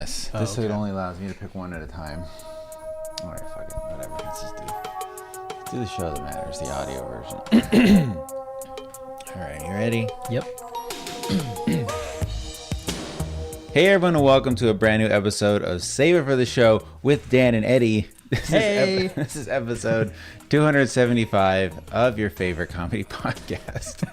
this. Oh, This okay. it only allows me to pick one at a time. All right, fuck it, whatever. Let's just do the show that matters, the audio version. All right, you ready? Yep. Hey everyone, and welcome to a brand new episode of Save It for the Show with Dan and Eddie. This is episode 275 of your favorite comedy podcast,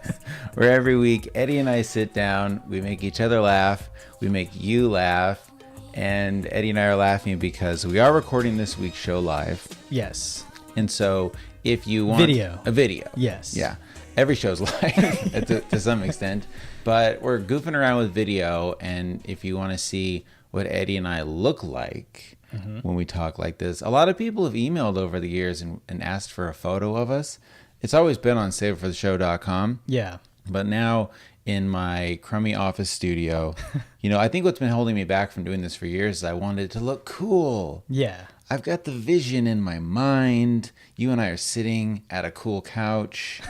where every week Eddie and I sit down, we make each other laugh, we make you laugh, and Eddie and I are laughing because we are recording this week's show live. Yes. And so if you want a video. Yes. Yeah. Every show's live to some extent, but we're goofing around with video. And if you want to see what Eddie and I look like when we talk like this, a lot of people have emailed over the years and asked for a photo of us. It's always been on saveitfortheshow.com. Yeah. But now in my crummy office studio, I think what's been holding me back from doing this for years is I wanted it to look cool. Yeah. I've got the vision in my mind. You and I are sitting at a cool couch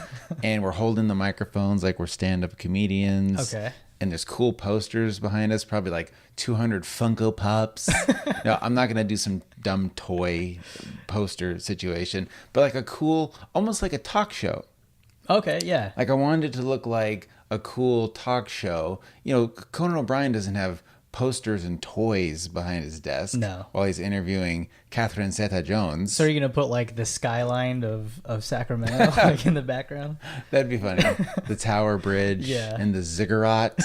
and we're holding the microphones like we're stand-up comedians. Okay. And there's cool posters behind us, probably like 200 Funko Pops. No, I'm not going to do some dumb toy poster situation, but like a cool, almost like a talk show. Okay, yeah. Like I wanted it to look like a cool talk show. Conan O'Brien doesn't have posters and toys behind his desk while he's interviewing Catherine Zeta-Jones. So are you going to put like the skyline of Sacramento like in the background? That'd be funny. The Tower Bridge and the ziggurat.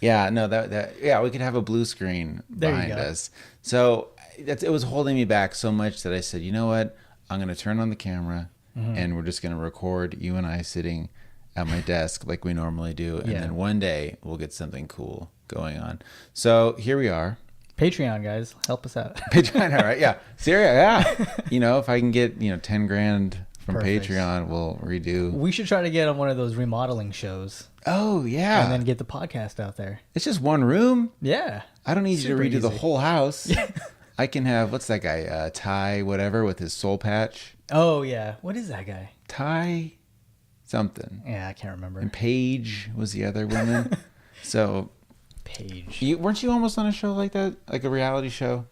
We could have a blue screen behind us. So it was holding me back so much that I said, you know what? I'm going to turn on the camera and we're just going to record you and I sitting at my desk like we normally do. And then one day we'll get something cool going on. So here we are. Patreon, guys, help us out. Patreon, all right, yeah. Syria, yeah. If I can get 10 grand from Patreon, we'll redo. We should try to get on one of those remodeling shows. Oh yeah, and then get the podcast out there. It's just one room. Yeah, I don't need you to redo the whole house. I can have, what's that guy, Ty whatever with his soul patch. Oh yeah, what is that guy? Ty something. Yeah, I can't remember. And Paige was the other woman. So Paige. Weren't you almost on a show like that? Like a reality show?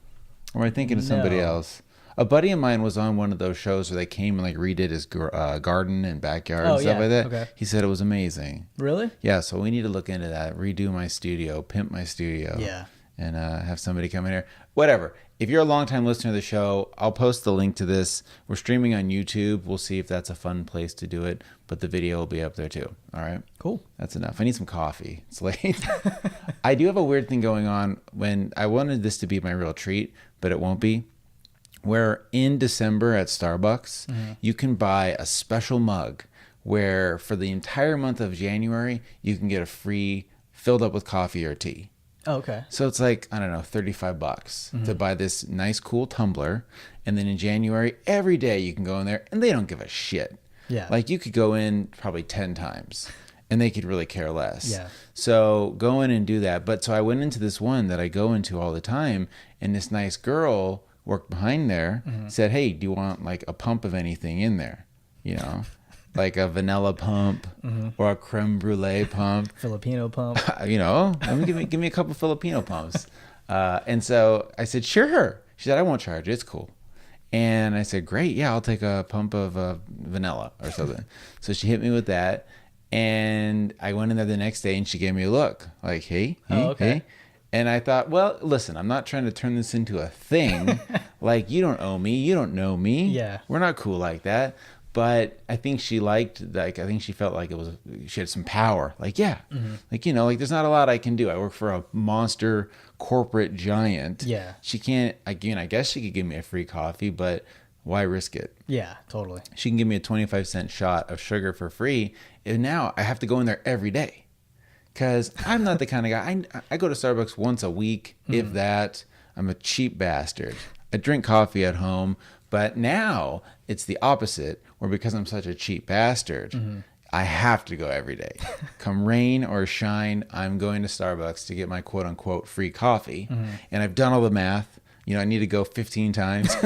Or am I thinking of somebody else? A buddy of mine was on one of those shows where they came and like redid his garden and backyard and stuff like that. Okay. He said it was amazing. Really? Yeah, so we need to look into that. Redo my studio, pimp my studio. Yeah. And have somebody come in here. Whatever. If you're a longtime listener to the show, I'll post the link to this. We're streaming on YouTube. We'll see if that's a fun place to do it. But the video will be up there too. All right? Cool. That's enough. I need some coffee. It's late. I do have a weird thing going on when I wanted this to be my real treat, but it won't be. Where in December at Starbucks, you can buy a special mug where for the entire month of January, you can get a free filled up with coffee or tea. Oh, okay. So it's like, I don't know, $35 to buy this nice, cool tumbler. And then in January, every day you can go in there and they don't give a shit. Yeah. Like you could go in probably 10 times and they could really care less. Yeah. So go in and do that. But so I went into this one that I go into all the time and this nice girl worked behind there, said, hey, do you want like a pump of anything in there? Like a vanilla pump or a creme brulee pump. Filipino pump. Give me a couple Filipino pumps. And so I said, sure. She said, I won't charge. It's cool. And I said, great. Yeah, I'll take a pump of vanilla or something. So she hit me with that. And I went in there the next day and she gave me a look like, hey. And I thought, well, listen, I'm not trying to turn this into a thing. Like, you don't owe me. You don't know me. Yeah. We're not cool like that. But I think she I think she felt like she had some power. Like, yeah. Like, there's not a lot I can do. I work for a monster corporate giant. Yeah. She can't, again, I guess she could give me a free coffee, but why risk it? Yeah, totally. She can give me a 25-cent shot of sugar for free. And now I have to go in there every day. Because I'm not the kind of guy, I go to Starbucks once a week, if that. I'm a cheap bastard. I drink coffee at home. But now it's the opposite, where because I'm such a cheap bastard, I have to go every day. Come rain or shine, I'm going to Starbucks to get my quote-unquote free coffee. And I've done all the math. I need to go 15 times.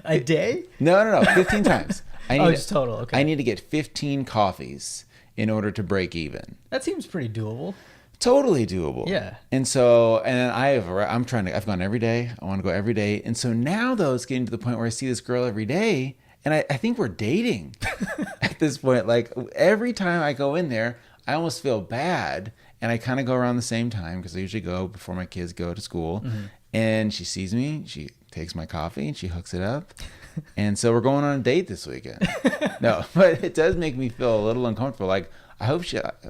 A day? No, 15 times. It's total, okay. I need to get 15 coffees in order to break even. That seems pretty doable. Totally doable. Yeah. And so, and I've gone every day. I want to go every day. And so now though, it's getting to the point where I see this girl every day and I think we're dating at this point. Like every time I go in there, I almost feel bad. And I kind of go around the same time because I usually go before my kids go to school. And she sees me, she takes my coffee and she hooks it up. And so we're going on a date this weekend. No, but it does make me feel a little uncomfortable. Like, I hope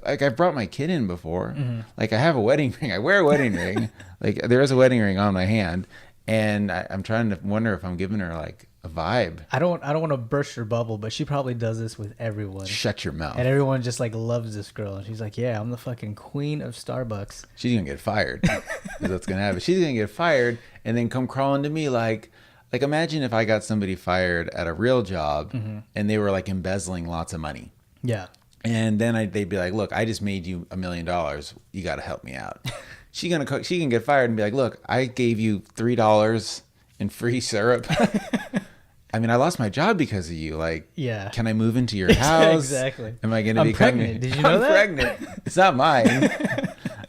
I brought my kid in before. Like, I have a wedding ring. I wear a wedding ring. Like, there is a wedding ring on my hand. And I'm trying to wonder if I'm giving her, like, a vibe. I don't want to burst your bubble, but she probably does this with everyone. Shut your mouth. And everyone just, like, loves this girl. And she's like, yeah, I'm the fucking queen of Starbucks. She's going to get fired. That's what's going to happen. She's going to get fired and then come crawling to me like imagine if I got somebody fired at a real job and they were like embezzling lots of money. Yeah. And then they'd be like, look, I just made you $1 million. You got to help me out. She can get fired and be like, look, I gave you $3 in free syrup. I mean, I lost my job because of you. Like, yeah. Can I move into your house? Exactly. Am I going to be pregnant? Did you know that? I'm pregnant. It's not mine.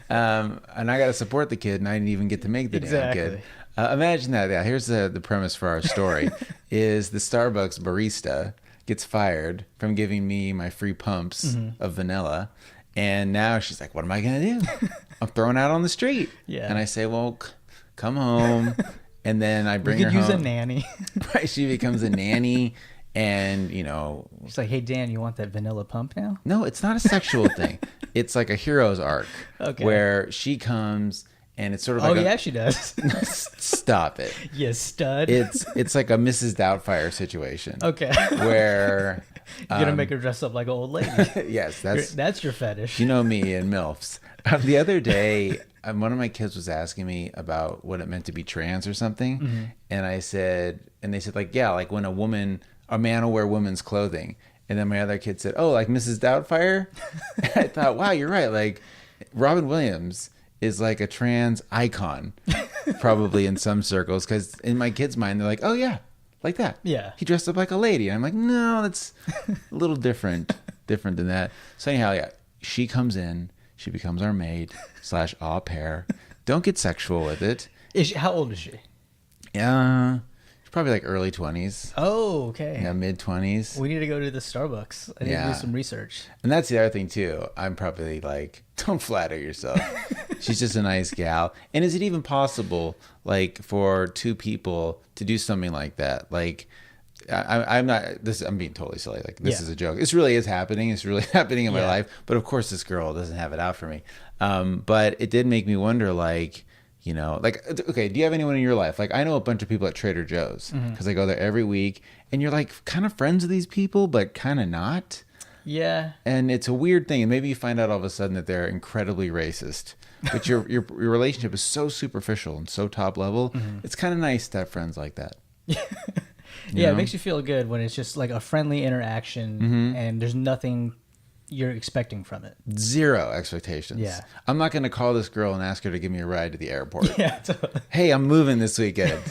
And I got to support the kid, and I didn't even get to make the damn kid. Imagine that. Yeah, here's the premise for our story: is the Starbucks barista gets fired from giving me my free pumps of vanilla, and now she's like, "What am I gonna do? I'm thrown out on the street." Yeah. And I say, "Well, come home." And then I bring her home. You could use a nanny. Right, she becomes a nanny, and she's like, "Hey Dan, you want that vanilla pump now?" No, it's not a sexual thing. It's like a hero's arc, where she comes. And it's sort of like she does. Stop it. You stud. It's like a Mrs. Doubtfire situation. Okay. Where you're gonna make her dress up like an old lady. Yes, that's your fetish. You know me and MILFs. The other day, one of my kids was asking me about what it meant to be trans or something, and they said like, yeah, like when a man will wear women's clothing, and then my other kid said, oh, like Mrs. Doubtfire. And I thought, wow, you're right. Like Robin Williams is like a trans icon, probably in some circles, because in my kids' mind, they're like, oh yeah, like that. Yeah. He dressed up like a lady. And I'm like, no, that's a little different than that. So anyhow, yeah, she comes in, she becomes our maid / au pair. Don't get sexual with it. How old is she? Yeah. Probably like early 20s. Oh, okay. Yeah, mid 20s. We need to go to the Starbucks. I need to do some research. And that's the other thing too. I'm probably like, don't flatter yourself. She's just a nice gal. And is it even possible, like, for two people to do something like that? Like, I'm being totally silly. Like, this is a joke. This really is happening. It's really happening in my life. But of course, this girl doesn't have it out for me. But it did make me wonder, like, like, okay, do you have anyone in your life? Like, I know a bunch of people at Trader Joe's because I go there every week, and you're like kind of friends with these people, but kind of not. Yeah. And it's a weird thing. And maybe you find out all of a sudden that they're incredibly racist, but your relationship is so superficial and so top level. It's kind of nice to have friends like that. Yeah, it makes you feel good when it's just like a friendly interaction and there's nothing you're expecting from it. Zero expectations. Yeah. I'm not going to call this girl and ask her to give me a ride to the airport. Yeah, totally. Hey, I'm moving this weekend.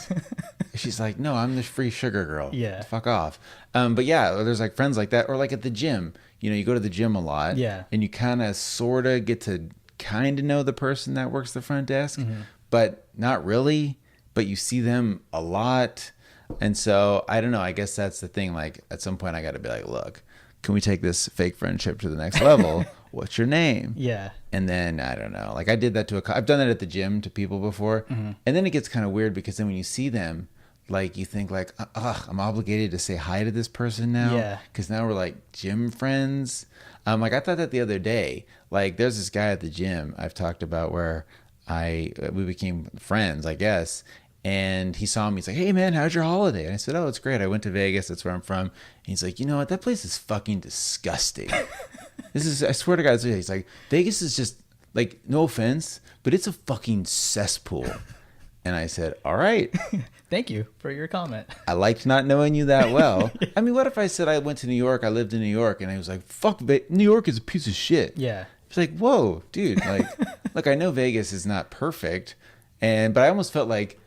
She's like, no, I'm the free sugar girl. Yeah. Fuck off. But yeah, there's like friends like that. Or like at the gym, you go to the gym a lot. Yeah. And you kind of sort of get to kind of know the person that works the front desk, but not really. But you see them a lot. And so, I don't know. I guess that's the thing. Like, at some point, I got to be like, look, can we take this fake friendship to the next level? What's your name? Yeah. And then, I don't know. Like, I did that I've done that at the gym to people before. And then it gets kind of weird because then when you see them, like, you think like, I'm obligated to say hi to this person now. Yeah. Because now we're like gym friends. Like, I thought that the other day. Like, there's this guy at the gym I've talked about where we became friends, I guess. And he saw me. He's like, hey, man, how's your holiday? And I said, oh, it's great. I went to Vegas. That's where I'm from. And he's like, you know what? That place is fucking disgusting. I swear to God, he's like, Vegas is just, like, no offense, but it's a fucking cesspool. And I said, all right. Thank you for your comment. I liked not knowing you that well. I mean, what if I said I went to New York, I lived in New York, and I was like, fuck, New York is a piece of shit. Yeah. It's like, whoa, dude. Like, look, I know Vegas is not perfect, but I almost felt like,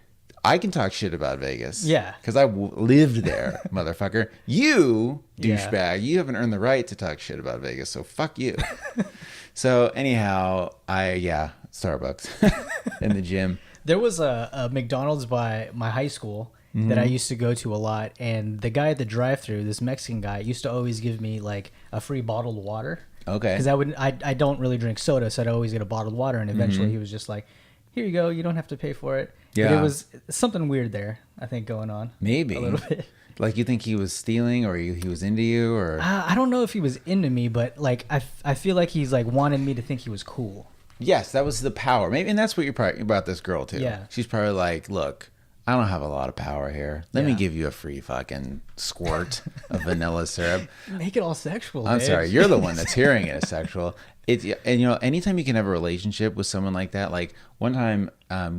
I can talk shit about Vegas. Yeah. Because I lived there, motherfucker. You, douchebag, you haven't earned the right to talk shit about Vegas, so fuck you. So anyhow, Starbucks in the gym. There was a McDonald's by my high school that I used to go to a lot, and the guy at the drive-thru, this Mexican guy, used to always give me like a free bottled water. Okay. Because I don't really drink soda, so I'd always get a bottled water, and eventually he was just like, "Here you go, you don't have to pay for it." Yeah. But it was something weird there, I think, going on. Maybe a little bit. Like you think he was stealing, or he was into you, or I don't know if he was into me, but like I feel like he's like wanted me to think he was cool. yes, that was the power. Maybe, and that's what you're probably about this girl too. Yeah. She's probably like, look, I don't have a lot of power here. Let me Yeah. give you a free fucking squirt of vanilla syrup. Make it all sexual. I'm babe. sorry, you're the one that's hearing it as sexual. And anytime you can have a relationship with someone like that, like one time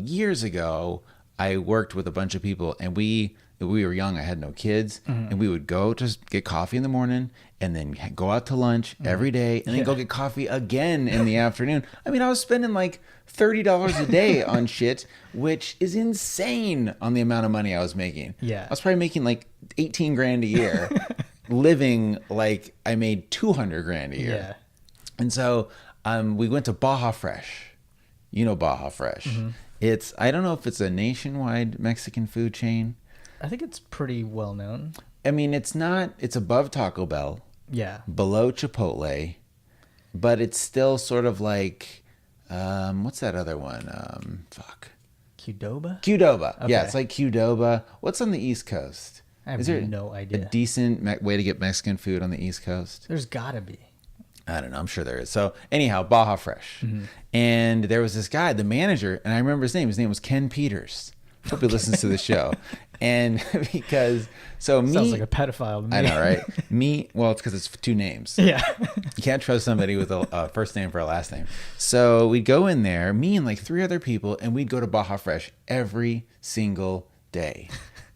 years ago, I worked with a bunch of people, and we were young. I had no kids, and we would go to get coffee in the morning, and then go out to lunch every day, and then go get coffee again in the afternoon. I mean, I was spending like $30 a day on shit, which is insane on the amount of money I was making. Yeah. I was probably making like 18 grand a year, living like I made 200 grand a year. Yeah. And so we went to Baja Fresh. You know Baja Fresh. I don't know if it's a nationwide Mexican food chain. I think it's pretty well known. I mean, it's above Taco Bell, Yeah. below Chipotle, but it's still sort of like, what's that other one? Qdoba? Qdoba. Okay. Yeah, it's like Qdoba. What's on the East Coast? I have Is there no idea. a decent way to get Mexican food on the East Coast? There's gotta be. I don't know. I'm sure there is. So anyhow, Baja Fresh. And there was this guy, the manager, and I remember his name. His name was Ken Peters. Hope he listens to the show. And because, Sounds like a pedophile to me. I know, right? Well, it's because it's two names. Yeah. You can't trust somebody with a first name for a last name. So we'd go in there, me and like 3 other people, and we'd go to Baja Fresh every single day.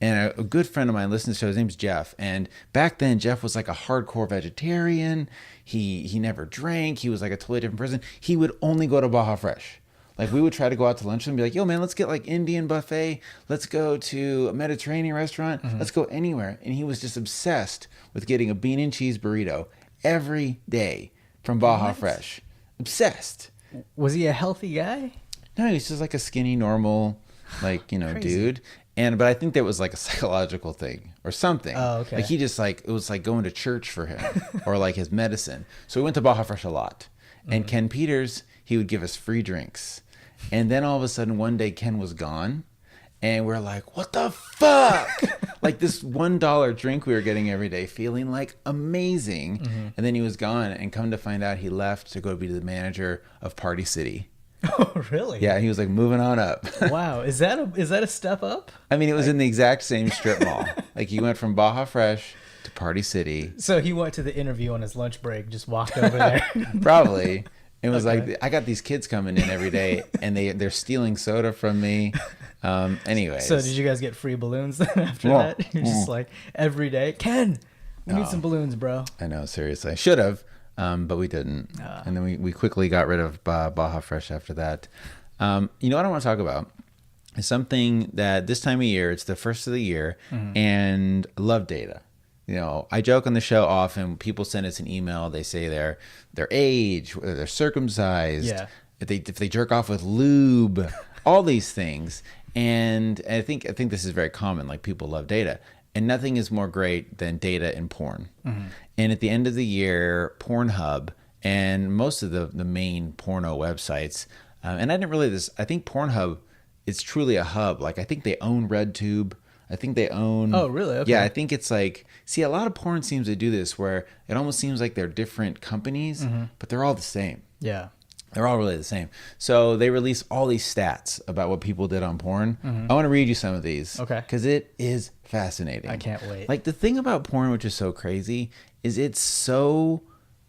And a good friend of mine listens to the show. His name's Jeff. And back then, Jeff was like a hardcore vegetarian. He never drank. He was like a totally different person. He would only go to Baja Fresh. Like we would try to go out to lunch and be like, yo, man, let's get like Indian buffet. Let's go to a Mediterranean restaurant. Let's go anywhere. And he was just obsessed with getting a bean and cheese burrito every day from Baja Fresh. Obsessed. Was he a healthy guy? No, he's just like a skinny, normal, like, Crazy. dude. But I think that was like a psychological thing or something. Oh, okay. Like he just it was like going to church for him or like his medicine. So we went to Baja Fresh a lot. And Ken Peters, he would give us free drinks. And then all of a sudden one day Ken was gone. And we're like, what the fuck? Like this $1 drink we were getting every day, feeling like amazing. And then he was gone, and come to find out he left to go be the manager of Party City. Oh, really? Yeah, he was like moving on up. Wow. Is that a step up? I mean, it was in the exact same strip mall. Like he went from Baja Fresh to Party City. So he went to the interview on his lunch break, just walked over there. Probably. It was Okay. like, I got these kids coming in every day, and they're stealing soda from me. Anyways. So did you guys get free balloons then after Yeah. that? You're just like, every day, Ken, we need some balloons, bro. I know, seriously. I should have, but we didn't. And then we quickly got rid of Baja Fresh after that. You know what I want to talk about? Is something that this time of year, it's the first of the year, and I love data. You know, I joke on the show often. People send us an email. They say their age, whether they're circumcised, Yeah. if they jerk off with lube, all these things. And I think this is very common. Like people love data, and nothing is more great than data in porn. And at the end of the year, Pornhub and most of the main porno websites, and I didn't really this. I think Pornhub is truly a hub. Like I think they own RedTube. I think they own. Oh, really? Okay. Yeah, I think it's like. See, a lot of porn seems to do this, where it almost seems like they're different companies, but they're all the same. Yeah. They're all really the same. So they release all these stats about what people did on porn. I want to read you some of these. Okay. Because it is fascinating. I can't wait. Like the thing about porn, which is so crazy, is it's so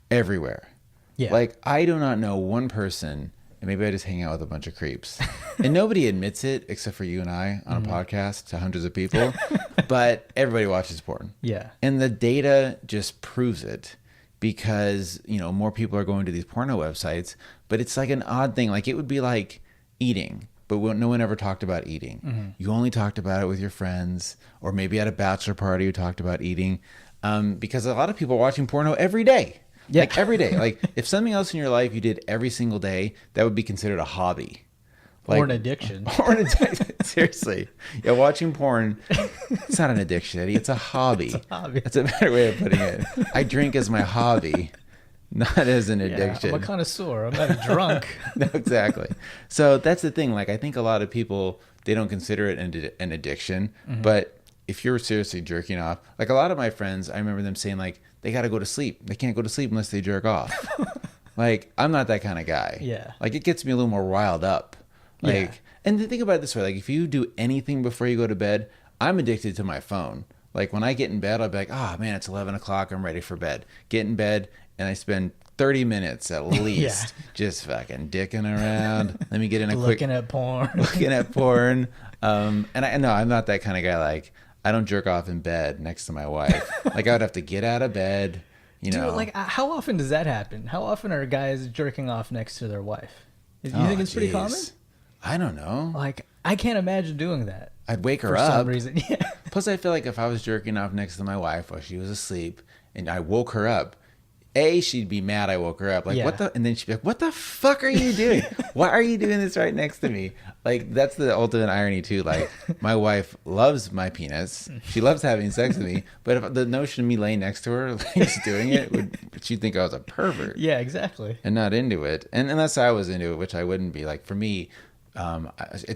everywhere. Yeah. Like I do not know one person, and maybe I just hang out with a bunch of creeps, and nobody admits it except for you and I on a podcast to hundreds of people, but everybody watches porn. Yeah. And the data just proves it, because, you know, more people are going to these porno websites, but it's like an odd thing. Like it would be like eating, but no one ever talked about eating. You only talked about it with your friends, or maybe at a bachelor party you talked about eating, because a lot of people are watching porno every day. Yeah. Like every day. Like if something else in your life you did every single day, that would be considered a hobby. Like, or an addiction. Or an addiction. Seriously. Yeah, watching porn, it's not an addiction, Eddie. It's a hobby. It's a hobby. That's a better way of putting it. I drink as my hobby, not as an addiction. I'm a connoisseur. I'm not a drunk. No, exactly. So that's the thing. Like, I think a lot of people, they don't consider it an addiction. But if you're seriously jerking off, like a lot of my friends, I remember them saying, like, they got to go to sleep. They can't go to sleep unless they jerk off. Like, I'm not that kind of guy. Yeah. Like, it gets me a little more riled up. Like, and think about it this way. Like, if you do anything before you go to bed, I'm addicted to my phone. Like, when I get in bed, I'll be like, oh, man, it's 11 o'clock. I'm ready for bed. Get in bed, and I spend 30 minutes at least just fucking dicking around. Let me get in a looking at porn. Looking at porn. And I know I'm not that kind of guy. Like, I don't jerk off in bed next to my wife. Like, I would have to get out of bed, you know. Dude, like, how often does that happen? How often are guys jerking off next to their wife? Do you think it's pretty common? I don't know. Like, I can't imagine doing that. I'd wake her for up. some reason. Yeah. Plus, I feel like if I was jerking off next to my wife while she was asleep and I woke her up, A, she'd be mad I woke her up. Like, what the? And then she'd be like, what the fuck are you doing? Why are you doing this right next to me? Like, that's the ultimate irony, too. Like, my wife loves my penis. She loves having sex with me. But if the notion of me laying next to her, like, just doing it, she'd think I was a pervert. Yeah, exactly. And not into it. And unless I was into it, which I wouldn't be. Like, for me, I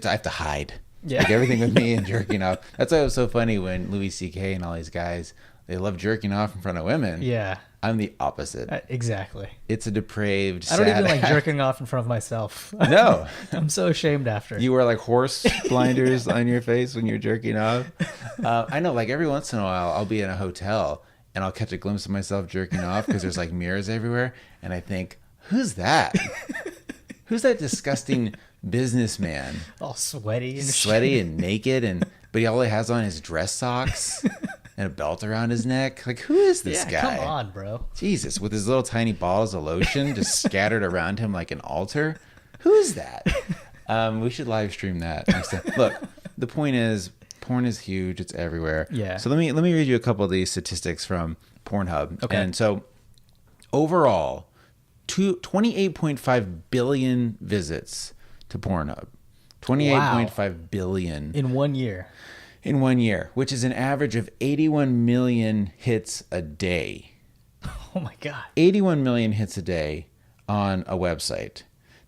have to hide. Yeah. Like, everything with me and jerking off. That's why it was so funny when Louis C.K. and all these guys, they love jerking off in front of women. Yeah. I'm the opposite. Exactly. It's a depraved, I don't sad even like jerking off in front of myself. No. I'm so ashamed after. You wear like horse blinders on your face when you're jerking off. I know, like every once in a while, I'll be in a hotel and I'll catch a glimpse of myself jerking off because there's like mirrors everywhere. And I think, who's that? Who's that disgusting businessman? All sweaty and and naked, but all he has on is dress socks and a belt around his neck. Like, who is this guy? Come on, bro. Jesus, with his little tiny bottles of lotion just scattered around him like an altar. Who's that? We should live stream that next time. Look, the point is, porn is huge. It's everywhere. Yeah. So let me read you a couple of these statistics from Pornhub. Okay. And so overall, 28.5 billion visits to Pornhub. 28.5 billion. In 1 year. In 1 year, which is an average of 81 million hits a day. Oh my God. 81 million hits a day on a website.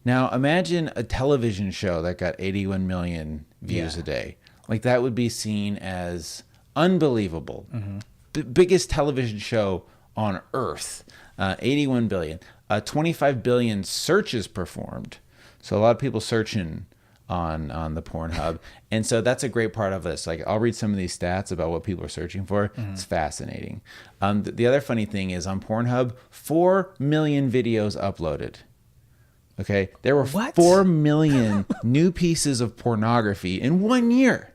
Now, imagine a television show that got 81 million views a day. Like, that would be seen as unbelievable. The biggest television show on earth. 81 billion. 25 billion searches performed. So a lot of people searching on the Pornhub. And so that's a great part of this. Like, I'll read some of these stats about what people are searching for. It's fascinating. The other funny thing is on Pornhub, 4 million videos uploaded. Okay. There were 4 million new pieces of pornography in 1 year.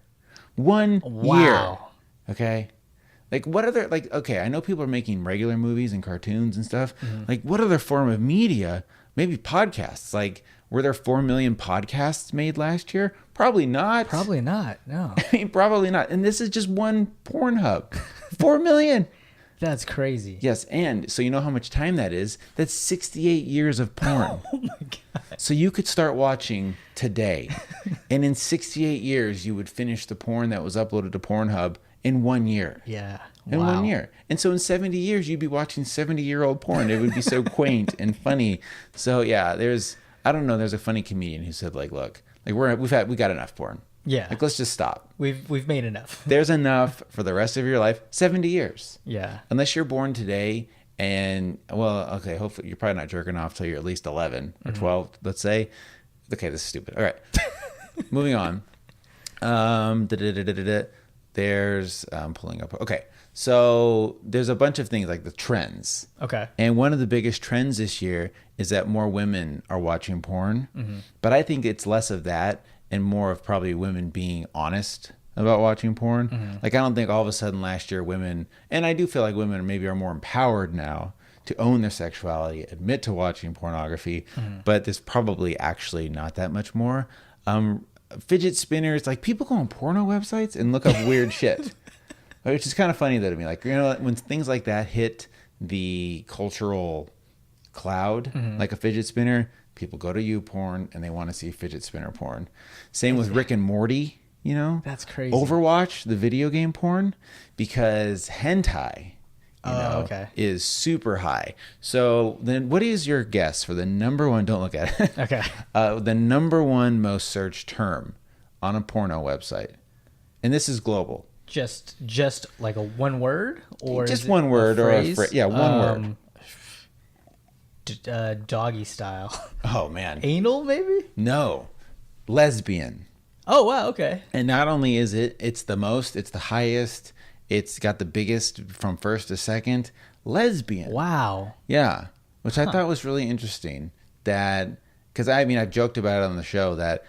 1 year. Okay. Like, what other, like, okay, I know people are making regular movies and cartoons and stuff. Like, what other form of media? Maybe podcasts. Like, were there 4 million podcasts made last year? Probably not. Probably not. No. I mean, probably not. And this is just one Pornhub. 4 million. That's crazy. Yes. And so you know how much time that is? That's 68 years of porn. Oh my God. So you could start watching today. And in 68 years, you would finish the porn that was uploaded to Pornhub in 1 year. Yeah. In 1 year. And so in 70 years, you'd be watching 70-year-old porn. It would be so quaint and funny. So yeah, there's a funny comedian who said, like, look, like we got enough porn. Yeah. Like, let's just stop. We've made enough. There's enough for the rest of your life. 70 years. Yeah. Unless you're born today and, well, okay, hopefully you're probably not jerking off till you're at least 11 or 12, let's say. Okay, this is stupid. All right. Moving on. There's, I'm pulling up. Okay. So there's a bunch of things like the trends. Okay. And one of the biggest trends this year is that more women are watching porn. But I think it's less of that and more of probably women being honest about watching porn. Like, I don't think all of a sudden last year women, and I do feel like women maybe are more empowered now to own their sexuality, admit to watching pornography, but there's probably actually not that much more. Fidget spinners, like, people go on porno websites and look up weird shit. Which is kind of funny though to me. Like, you know, when things like that hit the cultural cloud, like a fidget spinner, people go to YouPorn and they want to see fidget spinner porn. Same with Rick and Morty, you know? That's crazy. Overwatch, the video game porn, because hentai, is super high. So then what is your guess for the number one, don't look at it. Okay. The number one most searched term on a porno website? And this is global. Just like a one word, or Just is it one word or a phrase? Yeah, one word. Doggy style. Oh man. Anal, maybe? No. Lesbian. Oh wow, okay. And not only is it's the most, it's the highest, it's got the biggest from first to second. Lesbian. Wow. Yeah. Which I thought was really interesting. That, because I've joked about it on the show that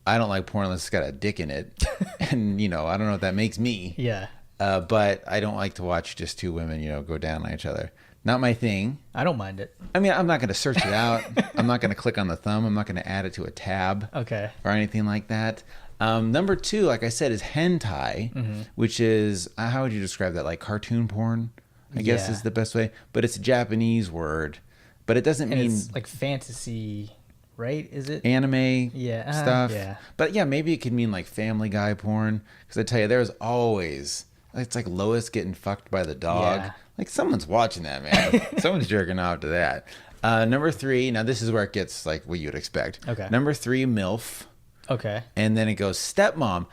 I don't like porn unless it's got a dick in it. And, I don't know what that makes me. Yeah. But I don't like to watch just two women, go down on each other. Not my thing. I don't mind it. I mean, I'm not going to search it out. I'm not going to click on the thumb. I'm not going to add it to a tab. Okay. Or anything like that. Number 2, like I said, is hentai, which is, how would you describe that? Like cartoon porn, I guess is the best way. But it's a Japanese word. But it doesn't mean... It's like fantasy... Right? Is it anime stuff? Yeah. But yeah, maybe it could mean like Family Guy porn. Because I tell you, there's always, it's like Lois getting fucked by the dog. Yeah. Like someone's watching that, man. Someone's jerking off to that. Number 3, now this is where it gets like what you'd expect. Okay. Number 3, MILF. Okay. And then it goes stepmom,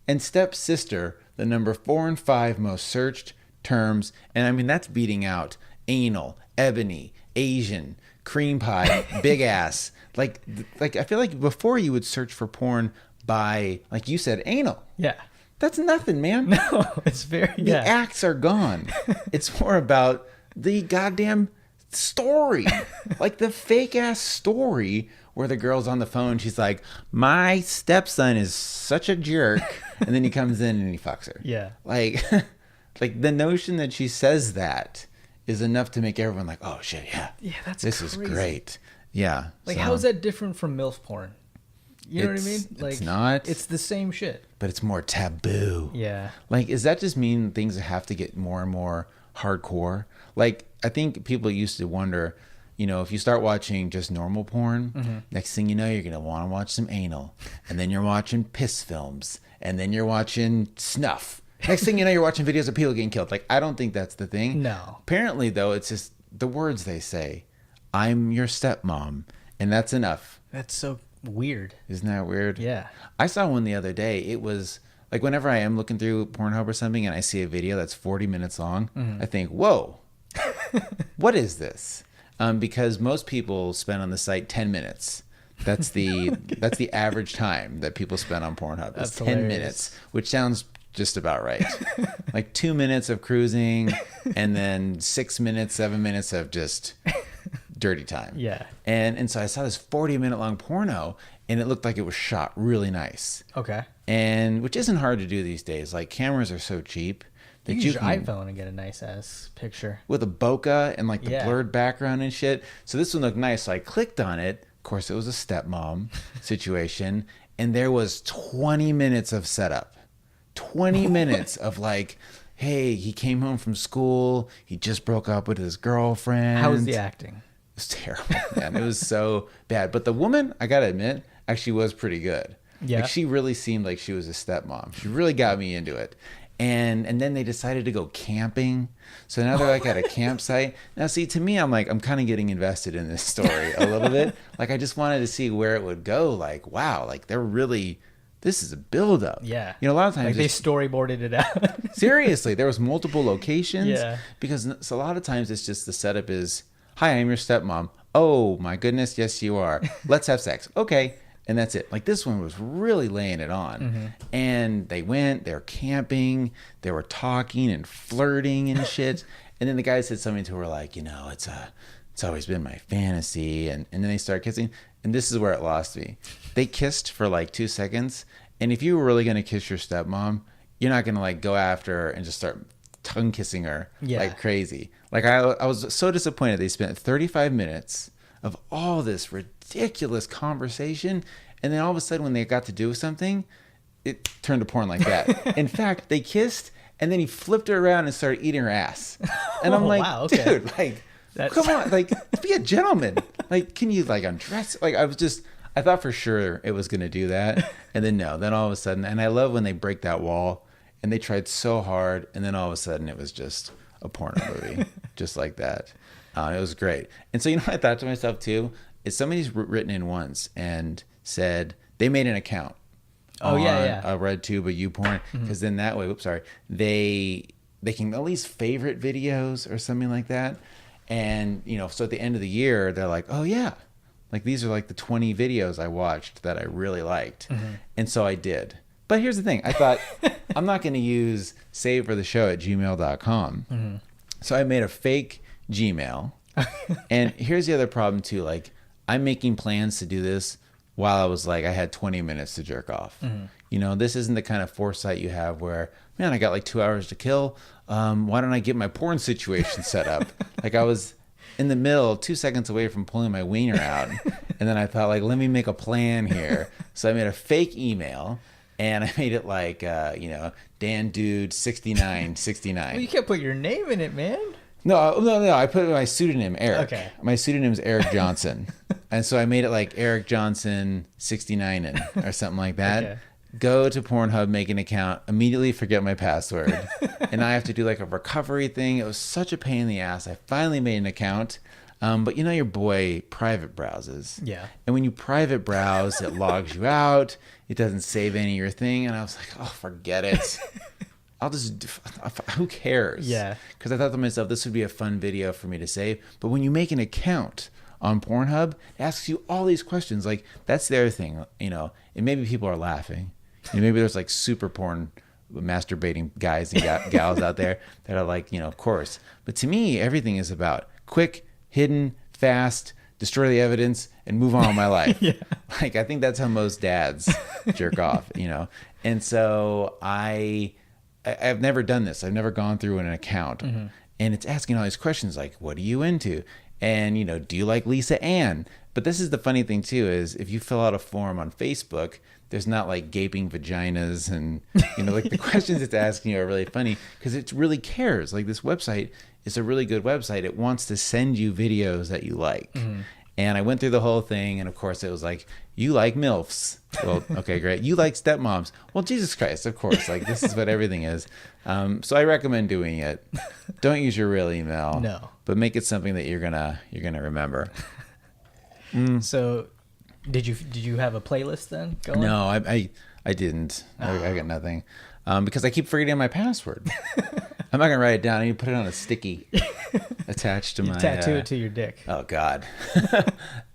and stepsister, the number 4 and 5 most searched terms. And I mean, that's beating out anal, ebony, Asian, cream pie, big ass. Like I feel like before you would search for porn by, like you said, anal. Yeah. That's nothing, man. No, it's very... The acts are gone. It's more about the goddamn story. Like the fake ass story where the girl's on the phone. She's like, my stepson is such a jerk. And then he comes in and he fucks her. Yeah. Like the notion that she says that is enough to make everyone like, oh shit, yeah. Yeah, that's this crazy. is great. Yeah. Like, how is that different from MILF porn? You know what I mean? Like, it's not. It's the same shit. But it's more taboo. Yeah. Like, does that just mean things have to get more and more hardcore? Like, I think people used to wonder, if you start watching just normal porn, next thing you know, you're going to want to watch some anal. And then you're watching piss films. And then you're watching snuff. Next thing you know, you're watching videos of people getting killed. Like, I don't think that's the thing. No. Apparently, though, it's just the words they say. I'm your stepmom. And that's enough. That's so weird. Isn't that weird? Yeah. I saw one the other day. It was, like, whenever I am looking through Pornhub or something and I see a video that's 40 minutes long, I think, whoa, what is this? Because most people spend on the site 10 minutes. That's the average time that people spend on Pornhub. It's 10 minutes, which sounds just about right. Like 2 minutes of cruising and then 6 minutes, 7 minutes of just dirty time. Yeah. And so I saw this 40-minute long porno and it looked like it was shot really nice. Okay. And which isn't hard to do these days. Like cameras are so cheap that you can use your iPhone and get a nice ass picture with a bokeh and like the blurred background and shit. So this one looked nice. So I clicked on it. Of course, it was a stepmom situation, and there was 20 minutes of setup. 20 minutes of like, hey, he came home from school. He just broke up with his girlfriend. How was the acting? It was terrible, man. It was so bad. But the woman, I gotta admit, actually was pretty good. Yeah. Like she really seemed like she was a stepmom. She really got me into it. And then they decided to go camping. So now they're like at a campsite. Now, see, to me, I'm kind of getting invested in this story a little bit. Like, I just wanted to see where it would go. Like, wow, like they're really, this is a buildup. Yeah. A lot of times. Like they storyboarded it out. Seriously, there was multiple locations. Yeah. Because a lot of times it's just the setup is, hi, I'm your stepmom. Oh, my goodness, yes, you are. Let's have sex. Okay. And that's it. Like this one was really laying it on. And they were camping, they were talking and flirting and shit. And then the guy said something to her like, it's always been my fantasy. And then they started kissing. And this is where it lost me. They kissed for like 2 seconds. And if you were really going to kiss your stepmom, you're not going to like go after her and just start tongue kissing her like crazy. Like I was so disappointed. They spent 35 minutes of all this ridiculous conversation, and then all of a sudden when they got to do something, it turned to porn like that. In fact, they kissed and then he flipped her around and started eating her ass. And I'm like, wow, okay. dude, like Come on, like, be a gentleman. Like, can you like undress? Like, I thought for sure it was gonna do that, and then no. Then all of a sudden, and I love when they break that wall, and they tried so hard, and then all of a sudden it was just a porno movie, just like that. It was great. And so, you know what I thought to myself too? Is somebody's written in once and said they made an account. Oh, on yeah. a RedTube, a YouPorn, because then that way, they can at least favorite videos or something like that. And, you know, so at the end of the year, they're like, oh yeah, like these are like the 20 videos I watched that I really liked. And so I did. But here's the thing. I thought, I'm not going to use savefortheshow@gmail.com. So I made a fake Gmail. And here's the other problem too. Like, I'm making plans to do this while I was like, I had 20 minutes to jerk off. You know, this isn't the kind of foresight you have where, man, I got like 2 hours to kill. Why don't I get my porn situation set up? Like, I was in the middle, 2 seconds away from pulling my wiener out. And then I thought, like, let me make a plan here. So I made a fake email. And I made it like, you know, Dan Dude 6969. Well, you can't put your name in it, man. No. I put my pseudonym, Eric. Okay. My pseudonym is Eric Johnson. And so I made it like Eric Johnson 69 or something like that. Okay. Go to Pornhub, make an account, immediately forget my password. And I have to do like a recovery thing. It was such a pain in the ass. I finally made an account. But you know, your boy private browses. Yeah. And when you private browse, it logs you out. It doesn't save any of your thing. And I was like, oh, forget it. I'll just, who cares? Yeah. Because I thought to myself, this would be a fun video for me to save. But when you make an account on Pornhub, it asks you all these questions. Like, that's the other thing, you know, and maybe people are laughing. You know, maybe there's like super porn masturbating guys and gals out there that are like, you know, of course. But to me, everything is about quick, hidden, fast, destroy the evidence, and move on with my life. Yeah. Like, I think that's how most dads jerk off, you know? And so I've never done this. I've never gone through an account. And it's asking all these questions like, what are you into? And, you know, do you like Lisa Ann? But this is the funny thing, too, is if you fill out a form on Facebook, there's not like gaping vaginas and, you know, like the questions it's asking you are really funny because it really cares. Like, this website is a really good website. It wants to send you videos that you like. And I went through the whole thing. And of course, it was like, you like MILFs. Well, okay, great. You like stepmoms. Well, Jesus Christ, of course. Like, this is what everything is. So I recommend doing it. Don't use your real email. No. But make it something that you're gonna remember. So, did you have a playlist then going? No, I didn't. I got nothing. Because I keep forgetting my password. I'm not gonna write it down. I need to put it on a sticky attached to my tattoo it to your dick. Oh God.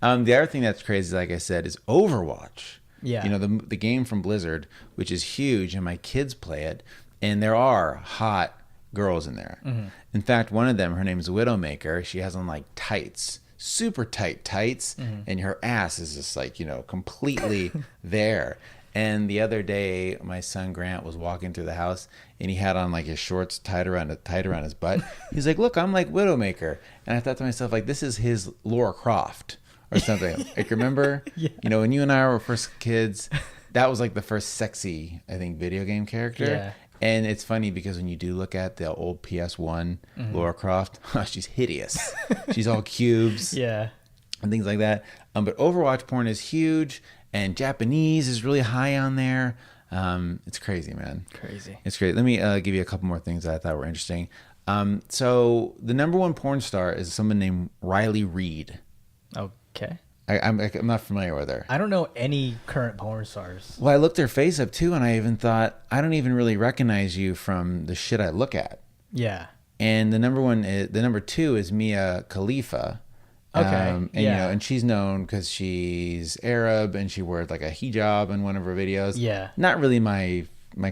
The other thing that's crazy, like I said, is Overwatch. Yeah. You know, the game from Blizzard, which is huge, and my kids play it, and there are hot girls in there. In fact, one of them, her name is Widowmaker. She has on like tights, super tight tights, and her ass is just like, you know, completely there. And the other day, my son Grant was walking through the house, and he had on like his shorts tied around his butt. He's like, "Look, I'm like Widowmaker," and I thought to myself, like, this is his Laura Croft or something. Like, remember, Yeah. you know, when you and I were first kids, that was like the first sexy, I think, video game character. Yeah. And it's funny because when you do look at the old PS1 Laura Croft, she's hideous. She's all cubes. Yeah. And things like that. But Overwatch porn is huge, and Japanese is really high on there. It's crazy, man. Crazy. It's great. Let me give you a couple more things that I thought were interesting. So the number one porn star is someone named Riley Reid. Okay. I'm not familiar with her. I don't know any current porn stars. Well, I looked her face up too, and I even thought, I don't even really recognize you from the shit I look at. Yeah. And the number two is Mia Khalifa. Okay. And you know, and she's known because she's Arab and she wore like a hijab in one of her videos. Yeah. Not really my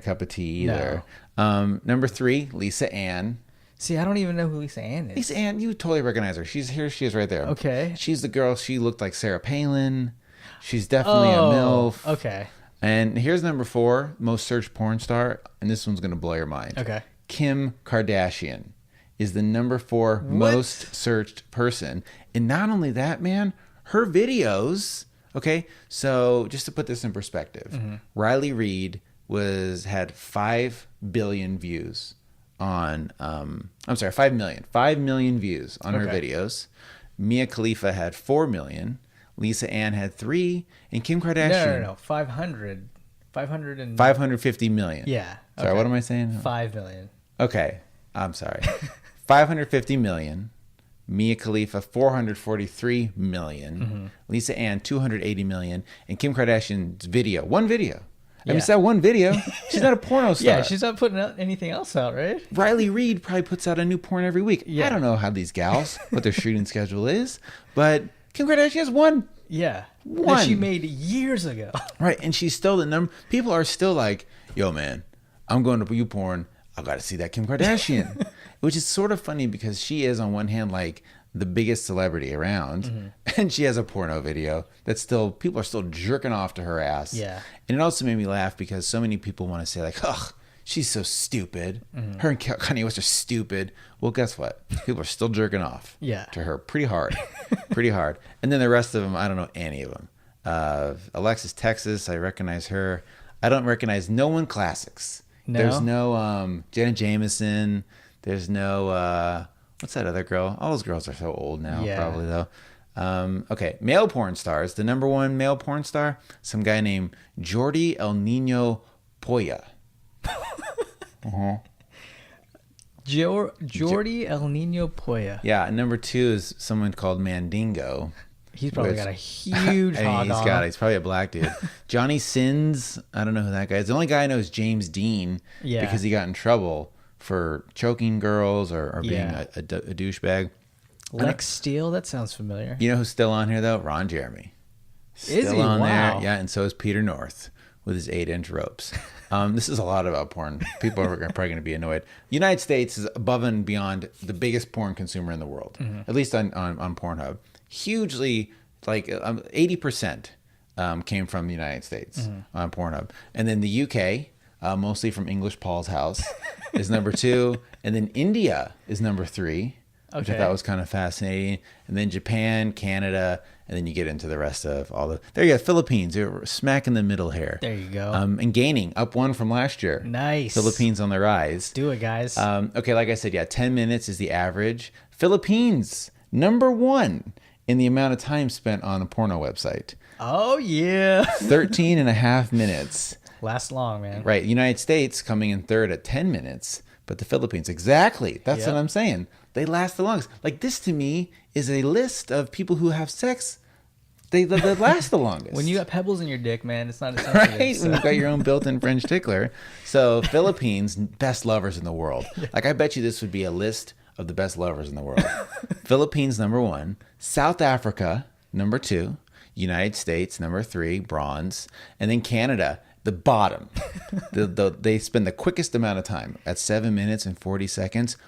cup of tea either. No. Number three, Lisa Ann. See, I don't even know who Lisa Ann is. Lisa Ann, you totally recognize her. She's here. She is right there. Okay. She's the girl. She looked like Sarah Palin. She's definitely a MILF. Okay. And here's number four, most searched porn star. And this one's going to blow your mind. Okay. Kim Kardashian is the number four most searched person. And not only that, man, her videos. Okay. So just to put this in perspective, Riley Reid had 5 billion views on, I'm sorry, 5 million. 5 million views on her Okay. videos. Mia Khalifa had 4 million. Lisa Ann had 3. And Kim No, Kardashian, no, no. 500. 500 and... 550 million. Yeah. Sorry, okay. what am I saying? 5 million. Okay, I'm sorry. 550 million. Mia Khalifa, 443 million. Lisa Ann, 280 million. And Kim Kardashian's video, one video. I mean, it's that one video. She's not a porno star. Yeah, she's not putting out anything else out, right? Riley Reid probably puts out a new porn every week. Yeah. I don't know how these gals, what their shooting schedule is, but Kim Kardashian has one. Yeah. One. That she made years ago. Right, and she's still the number. People are still like, yo, man, I'm going to YouPorn. I got to see that Kim Kardashian. Which is sort of funny because she is, on one hand, like the biggest celebrity around. And she has a porno video that's still, people are still jerking off to her ass. Yeah. And it also made me laugh because so many people want to say, like, ugh, she's so stupid. Her and Kanye West are stupid. Well, guess what? People are still jerking off to her pretty hard. Pretty hard. And then the rest of them, I don't know any of them. Alexis Texas, I recognize her. I don't recognize no one classics. No? There's no Janet Jameson. There's no, what's that other girl? All those girls are so old now, probably, though. Okay, male porn stars. The number one male porn star, some guy named Jordi El Nino Poya. Jordi El Nino Poya. Yeah, and number 2 is someone called Mandingo. He's probably got a huge hog on him. He's probably a black dude. Johnny Sins, I don't know who that guy is. The only guy I know is James Dean because he got in trouble for choking girls or being a douchebag. Lex Steele, that sounds familiar. You know who's still on here, though? Ron Jeremy. Is he? On Wow. there. Yeah, and so is Peter North with his 8-inch ropes. This is a lot about porn. People are probably going to be annoyed. United States is above and beyond the biggest porn consumer in the world, at least on Pornhub. Hugely, like 80% came from the United States on Pornhub. And then the UK, mostly from English Paul's house, is number 2. And then India is number 3. Which I thought was kind of fascinating. And then Japan, Canada, and then you get into the rest of all the... There you go, Philippines. You're smack in the middle here. There you go. And gaining, up 1 from last year. Nice. Philippines on the rise. Do it, guys. Okay, like I said, 10 minutes is the average. Philippines, number 1 in the amount of time spent on a porno website. Oh, yeah. 13 and a half minutes. Last long, man. Right. United States coming in third at 10 minutes, but the Philippines, exactly. That's what I'm saying. They last the longest. Like, this to me is a list of people who have sex. They last the longest. When you got pebbles in your dick, man, it's not as sensitive. Right? When you've got your own built-in French tickler. So, Philippines, best lovers in the world. Like, I bet you this would be a list of the best lovers in the world. Philippines, number 1. South Africa, number 2. United States, number 3, bronze. And then Canada, the bottom. They spend the quickest amount of time at 7 minutes and 40 seconds.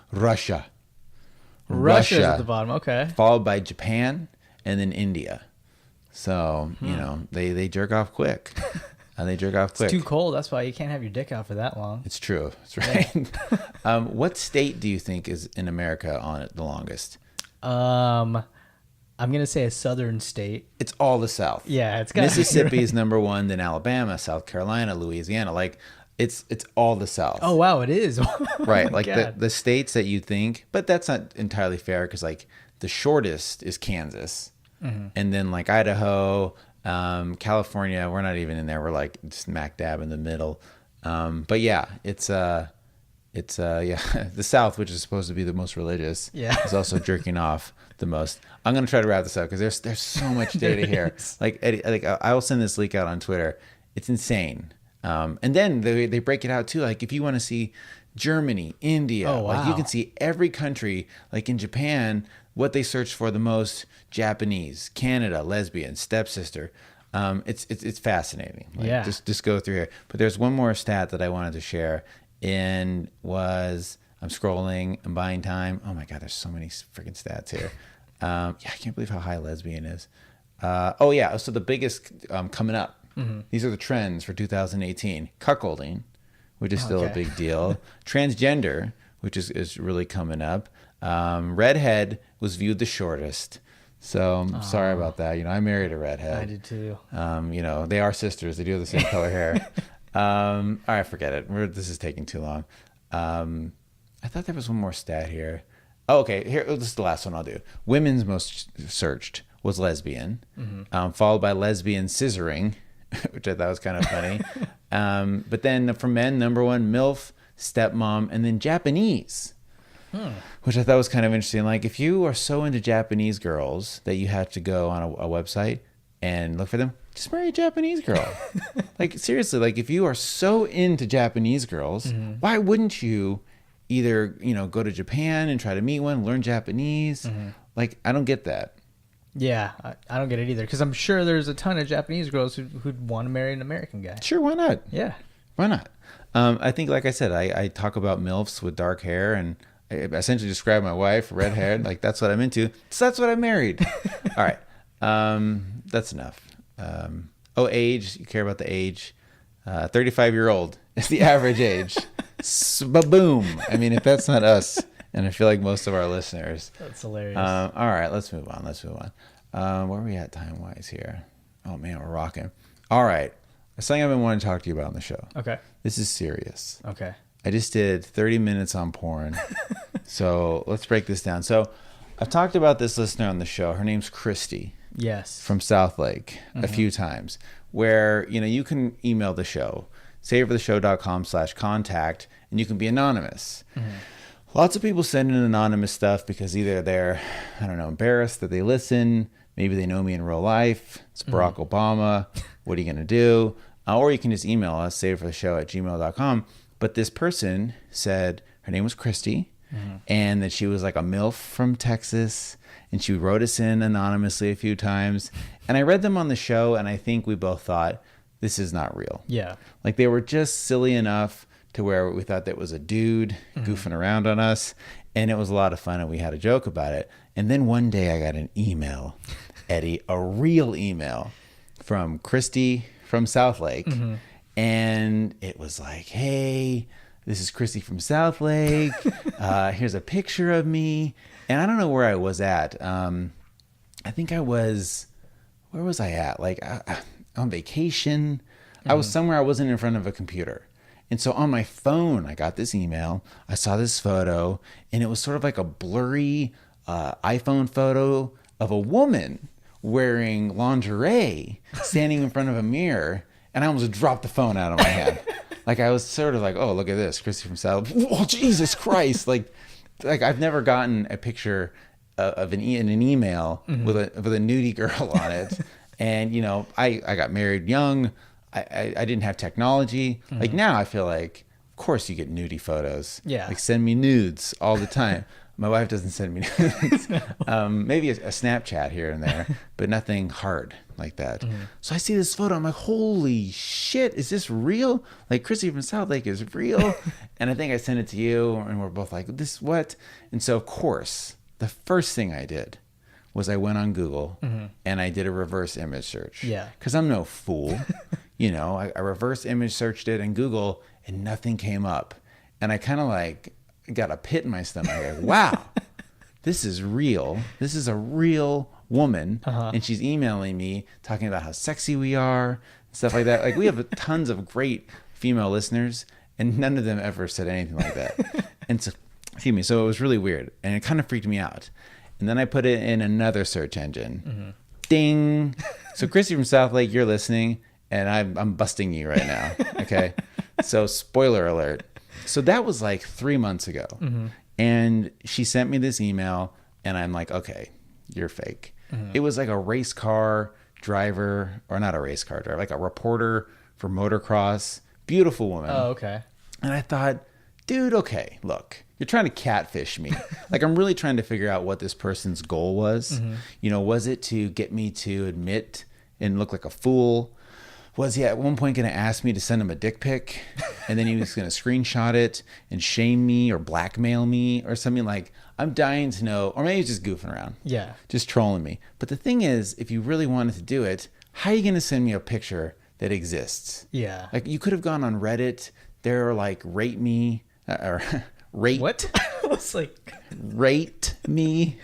Russia's at the bottom. Okay. Followed by Japan and then India. So, you know, they jerk off quick. They jerk off quick. It's too cold. That's why you can't have your dick out for that long. It's true. That's right. What state do you think is in America on it the longest? I'm going to say a southern state. It's all the South. Yeah, it's got Mississippi is number 1, then Alabama, South Carolina, Louisiana. Like, it's all the South. Oh, wow, it is. Right. Like the states that you think, but that's not entirely fair because like the shortest is Kansas. And then like Idaho, California, we're not even in there. We're like smack dab in the middle. But yeah, it's the South, which is supposed to be the most religious, is also jerking off the most. I'm gonna try to wrap this up because there's so much data here. Like Eddie, I will send this leak out on Twitter. It's insane. And then they break it out too. Like if you want to see Germany, India, like you can see every country. Like in Japan, what they search for the most: Japanese, Canada, lesbian, stepsister. It's fascinating. Like, just go through here. But there's one more stat that I wanted to share. And I'm scrolling and buying time. Oh my God, there's so many freaking stats here. I can't believe how high lesbian is. So the biggest coming up. These are the trends for 2018. Cuckolding, which is still a big deal. Transgender, which is really coming up. Redhead was viewed the shortest. So I'm sorry about that. You know, I married a redhead. I did too. You know, they are sisters. They do have the same color hair. All right, forget it. This is taking too long. I thought there was one more stat here. Oh, okay. Here, this is the last one I'll do. Women's most searched was lesbian, followed by lesbian scissoring, which I thought was kind of funny. But then for men, number one, MILF, stepmom, and then Japanese, which I thought was kind of interesting. Like, if you are so into Japanese girls that you have to go on a website and look for them, just marry a Japanese girl. Like, seriously, like, if you are so into Japanese girls, why wouldn't you either, go to Japan and try to meet one, learn Japanese? Like, I don't get that. Yeah, I don't get it either. Because I'm sure there's a ton of Japanese girls who'd want to marry an American guy. Sure, why not? Yeah. Why not? I think, like I said, I talk about MILFs with dark hair, and I essentially describe my wife, red haired. Like, that's what I'm into. So that's what I married. All right. That's enough. Age. You care about the age. 35-year-old is the average age. Ba-boom. I mean, if that's not us, and I feel like most of our listeners. That's hilarious. All right, let's move on. Where are we at time-wise here? Oh, man, we're rocking. All right. Something I've been wanting to talk to you about on the show. Okay. This is serious. Okay. I just did 30 minutes on porn. So let's break this down. So I've talked about this listener on the show. Her name's Christy. Yes. From South Lake a few times, where, you can email the show, savefortheshow.com/contact, and you can be anonymous. Lots of people send in anonymous stuff because either they're, embarrassed that they listen. Maybe they know me in real life. It's Barack Obama. What are you going to do? Or you can just email us, savefortheshow@gmail.com. But this person said her name was Christy, and that she was like a MILF from Texas, and she wrote us in anonymously a few times. And I read them on the show, and I think we both thought, this is not real. Yeah. Like, they were just silly enough to where we thought that was a dude goofing around on us. And it was a lot of fun, and we had a joke about it. And then one day I got an email, Eddie, a real email from Christy from South Lake. And it was like, hey, this is Christy from South Lake. Here's a picture of me. And I don't know where I was at. I think where was I at? Like, on vacation. I was somewhere. I wasn't in front of a computer. And so on my phone, I got this email. I saw this photo, and it was sort of like a blurry iPhone photo of a woman wearing lingerie standing in front of a mirror. And I almost dropped the phone out of my hand. Like, I was sort of like, oh, look at this, Christy from South. Oh, Jesus Christ. Like I've never gotten a picture of in an email with a nudie girl on it. And, I got married young. I didn't have technology. Like, now I feel like, of course you get nudie photos. Yeah. Like, send me nudes all the time. My wife doesn't send me nudes. Maybe a Snapchat here and there, but nothing hard like that. So I see this photo. I'm like, holy shit, is this real? Like, Chrissy from South Lake is real? And I think I sent it to you, and we're both like, this what? And so, of course, the first thing I did was I went on Google and I did a reverse image search. Yeah. Because I'm no fool. I reverse image searched it in Google, and nothing came up. And I kind of like got a pit in my stomach. Like, wow, this is real. This is a real woman. And she's emailing me talking about how sexy we are and stuff like that. Like, we have tons of great female listeners, and none of them ever said anything like that. And so, so it was really weird, and it kind of freaked me out. And then I put it in another search engine. Ding. So Christy from South Lake, you're listening, and I'm busting you right now. Okay. So spoiler alert. So that was like 3 months ago. And she sent me this email, and I'm like, okay, you're fake. It was like a race car driver, or not a race car driver, like a reporter for motocross. Beautiful woman. Oh, okay. And I thought, dude, okay, look, you're trying to catfish me. Like, I'm really trying to figure out what this person's goal was. Was it to get me to admit and look like a fool? Was he at one point going to ask me to send him a dick pic, and then he was going to screenshot it and shame me or blackmail me or something? Like, I'm dying to know. Or maybe he's just goofing around. Yeah. Just trolling me. But the thing is, if you really wanted to do it, how are you going to send me a picture that exists? Yeah. Like, you could have gone on Reddit. There are like rate me or rate. What? I was like, Rate me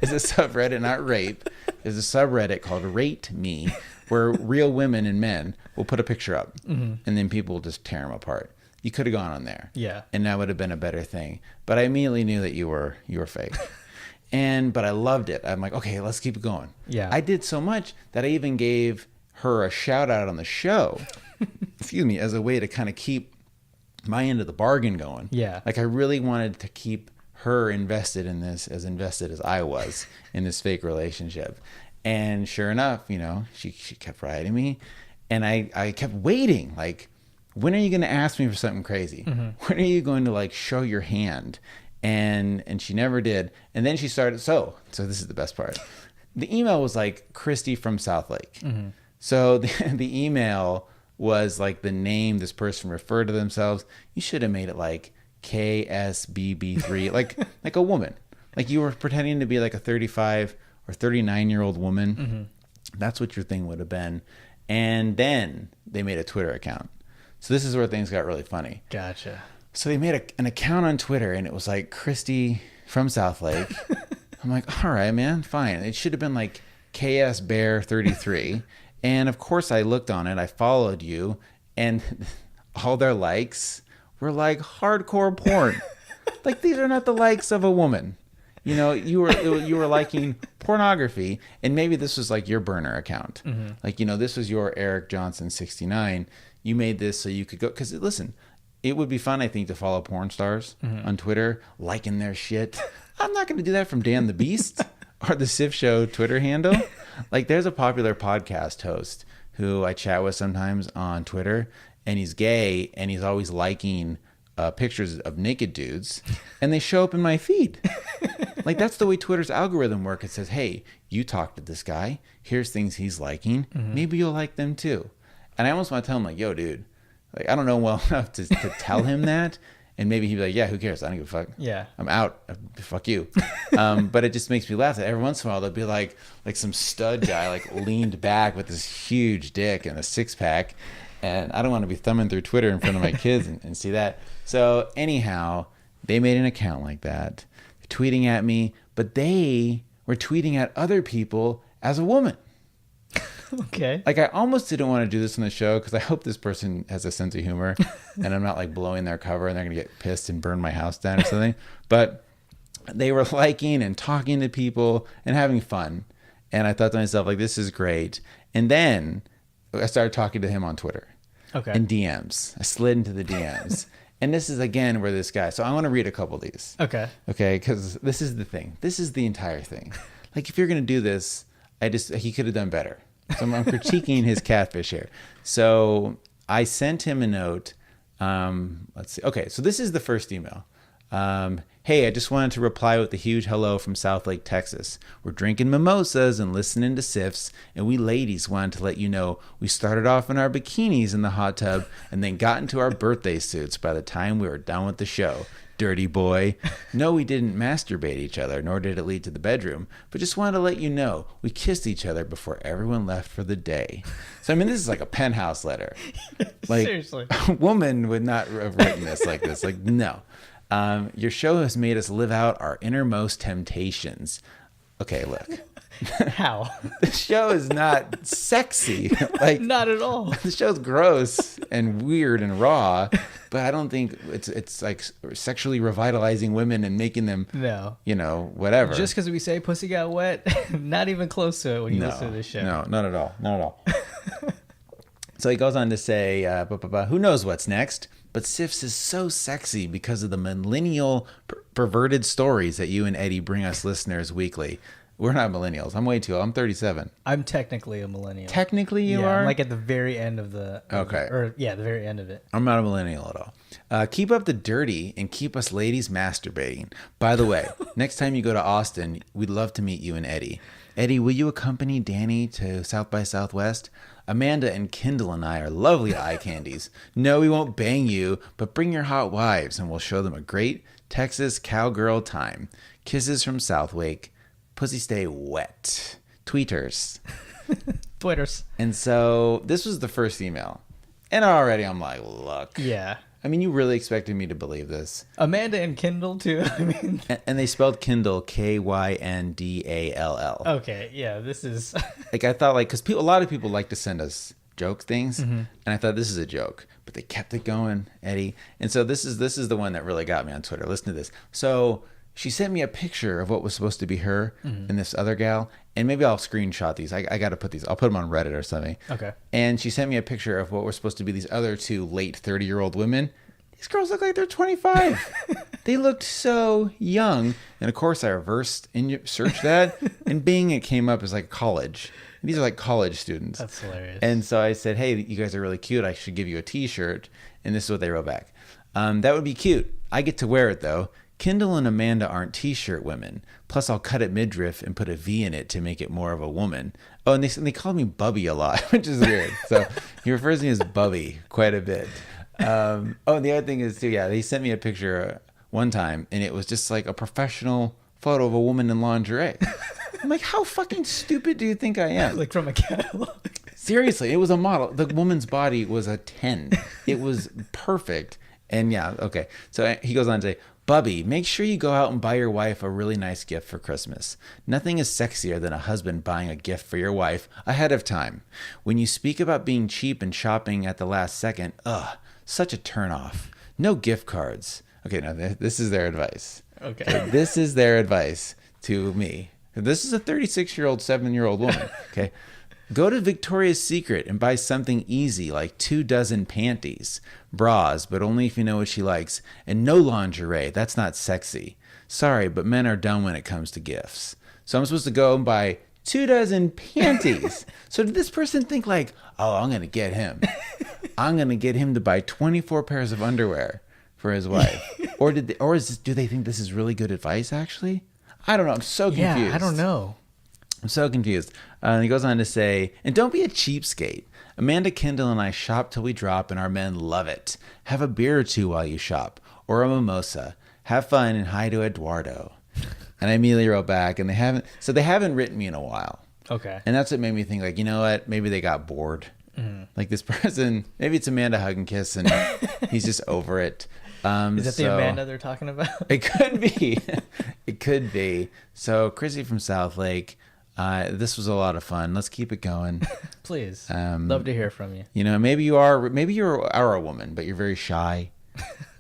is a subreddit, not rape. There's a subreddit called Rate Me, where real women and men will put a picture up, and then people will just tear them apart. you could have gone on there. Yeah. And that would have been a better thing. But I immediately knew that you were fake. But I loved it. I'm like, okay, let's keep it going. Yeah. I did so much that I even gave her a shout out on the show, excuse me, as a way to kind of keep my end of the bargain going. Yeah. Like I really wanted to keep her invested in this, as invested as I was in this fake relationship. And sure enough, you know, she kept writing me, and I kept waiting. Like, when are you going to ask me for something crazy? When are you going to like show your hand? And she never did. And then she started. So this is the best part. The email was like Christy from South Lake. So the email was like the name this person referred to themselves. You should have made it like KSBB3, like a woman. Like you were pretending to be like a 35 or 39-year-old woman. That's what your thing would have been. And then they made a Twitter account. So this is where things got really funny. Gotcha. So they made an account on Twitter, and it was like Christy from South Lake. I'm like, all right, man, fine. It should have been like KS Bear 33. And of course I looked on it. I followed you, and all their likes were like hardcore porn. Like, these are not the likes of a woman. You know, you were liking pornography, and maybe this was like your burner account. Like, you know, this was your Eric Johnson 69. You made this so you could go, because listen, it would be fun, I think, to follow porn stars on Twitter, liking their shit. I'm not going to do that from Dan the Beast or the Sif Show Twitter handle. Like, there's a popular podcast host who I chat with sometimes on Twitter, and he's gay, and he's always liking pictures of naked dudes, and they show up in my feed. Like, that's the way Twitter's algorithm works. It says, hey, you talked to this guy. Here's things he's liking. Maybe you'll like them too. And I almost want to tell him, like, yo, dude, like, I don't know well enough to tell him that. And maybe he'd be like, yeah, who cares? I don't give a fuck. Yeah. I'm out. Fuck you. But it just makes me laugh that every once in a while there'll be like some stud guy like leaned back with this huge dick and a six pack. And I don't want to be thumbing through Twitter in front of my kids and see that. So anyhow, they made an account like that, tweeting at me, but they were tweeting at other people as a woman. Okay. Like, I almost didn't want to do this on the show because I hope this person has a sense of humor and I'm not like blowing their cover and they're going to get pissed and burn my house down or something. But they were liking and talking to people and having fun. And I thought to myself, like, this is great. And then I started talking to him on Twitter. Okay. In DMs. I slid into the DMs. And this is, again, where this guy... So I want to read a couple of these. Okay. Okay, because this is the thing. This is the entire thing. Like, if you're going to do this, he could have done better. So I'm critiquing his catfish here. So I sent him a note. Let's see. Okay, so this is the first email. Hey, I just wanted to reply with a huge hello from South Lake, Texas. We're drinking mimosas and listening to Sifs, and we ladies wanted to let you know we started off in our bikinis in the hot tub and then got into our birthday suits by the time we were done with the show. Dirty boy. No, we didn't masturbate each other, nor did it lead to the bedroom, but just wanted to let you know we kissed each other before everyone left for the day. So, I mean, this is like a penthouse letter. Like, seriously. A woman would not have written this like this. Like, no. Your show has made us live out our innermost temptations. Okay, look. How? The show is not sexy. Like, not at all. The show's gross and weird and raw, but I don't think it's like sexually revitalizing women and making them, you know, whatever. Just because we say pussy got wet, not even close to it when you listen to this show. No, not at all. Not at all. So he goes on to say, who knows what's next? But Sifs is so sexy because of the millennial perverted stories that you and Eddie bring us listeners weekly. We're not millennials. I'm way too old. I'm 37. I'm technically a millennial. Technically you are? I'm like at the very end of the... the very end of it. I'm not a millennial at all. Keep up the dirty and keep us ladies masturbating. By the way, next time you go to Austin, we'd love to meet you and Eddie. Eddie, will you accompany Danny to South by Southwest? Amanda and Kendall and I are lovely eye candies. No, we won't bang you, but bring your hot wives and we'll show them a great Texas cowgirl time. Kisses from Southwake. Pussy stay wet. Tweeters. Twitters. And so this was the first email. And already I'm like, look. Yeah. I mean, you really expected me to believe this. Amanda and Kindle, too. I mean, and they spelled Kindle Kyndall. Okay, yeah, this is... Like, I thought, like, because a lot of people like to send us joke things, and I thought this is a joke, but they kept it going, Eddie. And so this is the one that really got me on Twitter. Listen to this. So she sent me a picture of what was supposed to be her and this other gal, and maybe I'll screenshot these. I got to put these. I'll put them on Reddit or something. Okay. And she sent me a picture of what were supposed to be these other two late 30-year-old women. These girls look like they're 25. They looked so young. And of course, I reversed and searched that, and Bing, it came up as like college. These are like college students. That's hilarious. And so I said, hey, you guys are really cute. I should give you a t-shirt. And this is what they wrote back. That would be cute. I get to wear it though. Kendall and Amanda aren't t-shirt women. Plus, I'll cut it midriff and put a V in it to make it more of a woman. Oh, and they call me Bubby a lot, which is weird. So he refers to me as Bubby quite a bit. And the other thing is too, they sent me a picture one time, and it was just like a professional photo of a woman in lingerie. I'm like, how fucking stupid do you think I am? Like from a catalog. Seriously, it was a model. The woman's body was a 10. It was perfect. And okay. So he goes on to say, Bubby, make sure you go out and buy your wife a really nice gift for Christmas. Nothing is sexier than a husband buying a gift for your wife ahead of time. When you speak about being cheap and shopping at the last second, such a turnoff. No gift cards. Okay, now this is their advice. Okay. This is their advice to me. This is a 36-year-old, 7-year-old woman. Okay. Go to Victoria's Secret and buy something easy like 2 dozen panties, bras, but only if you know what she likes, and no lingerie. That's not sexy. Sorry, but men are dumb when it comes to gifts. So I'm supposed to go and buy 2 dozen panties. So did this person think like, oh, I'm going to get him. I'm going to get him to buy 24 pairs of underwear for his wife. Or do they think this is really good advice actually? I don't know. I'm so confused. Yeah, I don't know. I'm so confused. And he goes on to say, and don't be a cheapskate. Amanda, Kendall, and I shop till we drop, and our men love it. Have a beer or two while you shop, or a mimosa. Have fun and hi to Eduardo. And I immediately wrote back, and they haven't written me in a while. Okay. And that's what made me think, like, you know what? Maybe they got bored. Like this person, maybe it's Amanda Hug and Kiss, and he's just over it. Is that the Amanda they're talking about? It could be. It could be. So, Chrissy from South Lake, this was a lot of fun. Let's keep it going. Please. Love to hear from you. You know, maybe you are a woman, but you're very shy,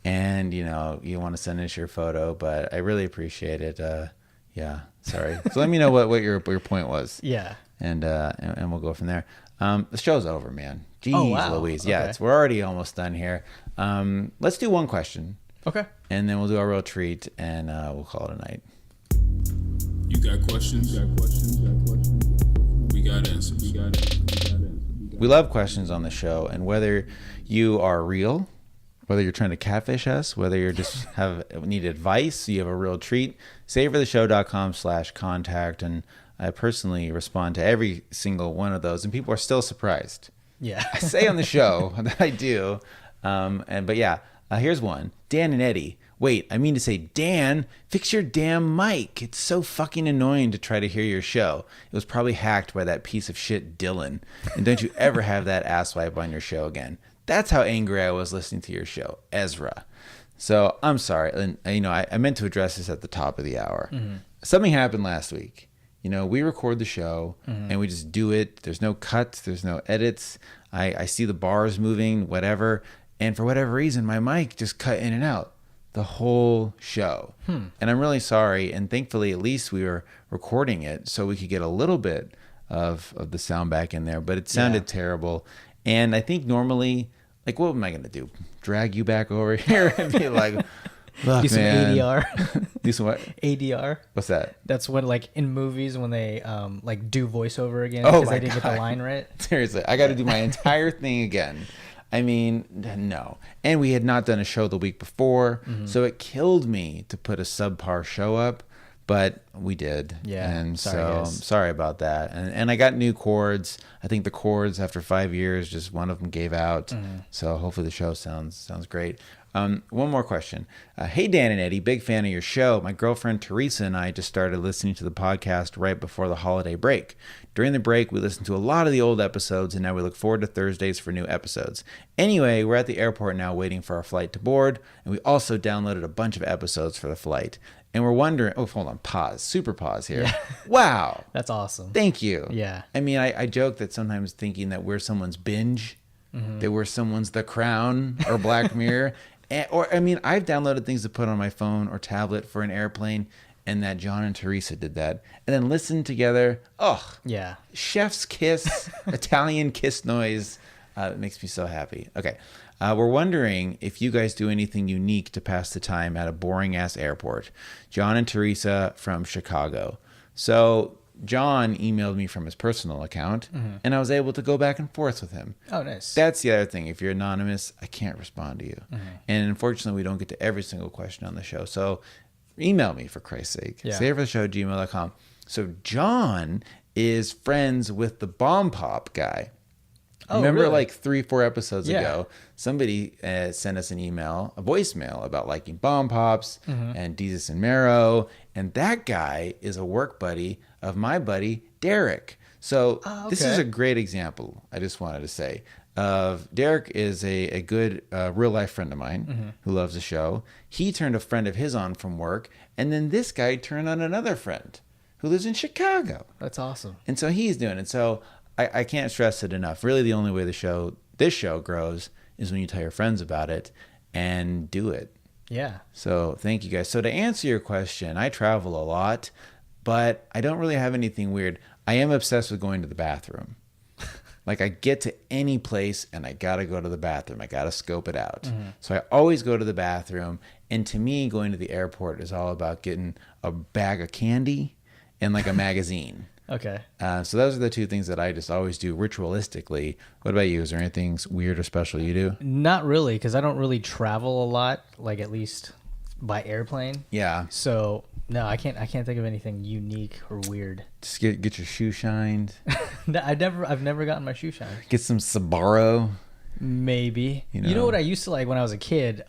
and you know you want to send us your photo. But I really appreciate it. Sorry. So let me know what your point was. Yeah. And we'll go from there. The show's over, man. Jeez Louise. Yeah, Okay. we're already almost done here. Let's do one question. Okay. And then we'll do our real treat, and we'll call it a night. You got questions? We got answers. We love questions on the show, and whether you are real, whether you're trying to catfish us, whether you're just need advice, you have a real treat, savefortheshow.com/contact, and I personally respond to every single one of those, and people are still surprised. Yeah. I say on the show that I do, here's one. Dan and Eddie. Wait, I mean to say, Dan, fix your damn mic. It's so fucking annoying to try to hear your show. It was probably hacked by that piece of shit Dylan. And don't you ever have that asswipe on your show again. That's how angry I was listening to your show, Ezra. So I'm sorry. And I meant to address this at the top of the hour. Mm-hmm. Something happened last week. You know, we record the show and we just do it. There's no cuts. There's no edits. I see the bars moving, whatever. And for whatever reason, my mic just cut in and out the whole show. And I'm really sorry. And thankfully, at least we were recording it so we could get a little bit of the sound back in there. But it sounded terrible. And I think normally, like, what am I going to do? Drag you back over here and be like... Look, do some man. ADR. Do some what? ADR. What's that? That's when, like, in movies when they like do voiceover again because they didn't get the line right. Seriously, I got to do my entire thing again. I mean, no. And we had not done a show the week before, so it killed me to put a subpar show up, but we did. Yeah. And sorry, so sorry about that. And I got new cords. I think the cords after 5 years, just one of them gave out. So hopefully the show sounds great. One more question. Hey, Dan and Eddie, big fan of your show. My girlfriend Teresa and I just started listening to the podcast right before the holiday break. During the break, we listened to a lot of the old episodes, and now we look forward to Thursdays for new episodes. Anyway, we're at the airport now waiting for our flight to board, and we also downloaded a bunch of episodes for the flight. And we're wondering, oh, hold on, pause, super pause here. Yeah. Wow. That's awesome. Thank you. Yeah. I mean, I joke that sometimes thinking that we're someone's Binge, that we're someone's The Crown or Black Mirror. Or, I mean, I've downloaded things to put on my phone or tablet for an airplane, and that John and Teresa did that. And then listened together. Oh, yeah. Chef's kiss, Italian kiss noise. It makes me so happy. Okay. We're wondering if you guys do anything unique to pass the time at a boring-ass airport. John and Teresa from Chicago. So John emailed me from his personal account, and I was able to go back and forth with him. Oh, nice. That's the other thing. If you're anonymous, I can't respond to you. And unfortunately, we don't get to every single question on the show. So email me, for Christ's sake. Yeah. savefortheshow@gmail.com. So John is friends with the Bomb Pop guy. Oh, Remember, really? like 3-4 episodes ago, somebody sent us an email, a voicemail about liking Bomb Pops and Jesus and Marrow. And that guy is a work buddy of my buddy, Derek. So this is a great example, I just wanted to say, of Derek is a good real-life friend of mine who loves the show. He turned a friend of his on from work. And then this guy turned on another friend who lives in Chicago. That's awesome. And so he's doing it. So I can't stress it enough. Really, the only way this show grows is when you tell your friends about it and do it. Yeah. So thank you guys. So to answer your question, I travel a lot, but I don't really have anything weird. I am obsessed with going to the bathroom. Like I get to any place and I got to go to the bathroom. I got to scope it out. So I always go to the bathroom. And to me, going to the airport is all about getting a bag of candy and like a magazine. Okay. So those are the two things that I just always do ritualistically. What about you? Is there anything weird or special you do? Not really, because I don't really travel a lot, like at least by airplane. Yeah. So no, I can't think of anything unique or weird. Just get your shoe shined. I've never gotten my shoe shined. Get some Sbarro. Maybe. You You know know what I used to like when I was a kid?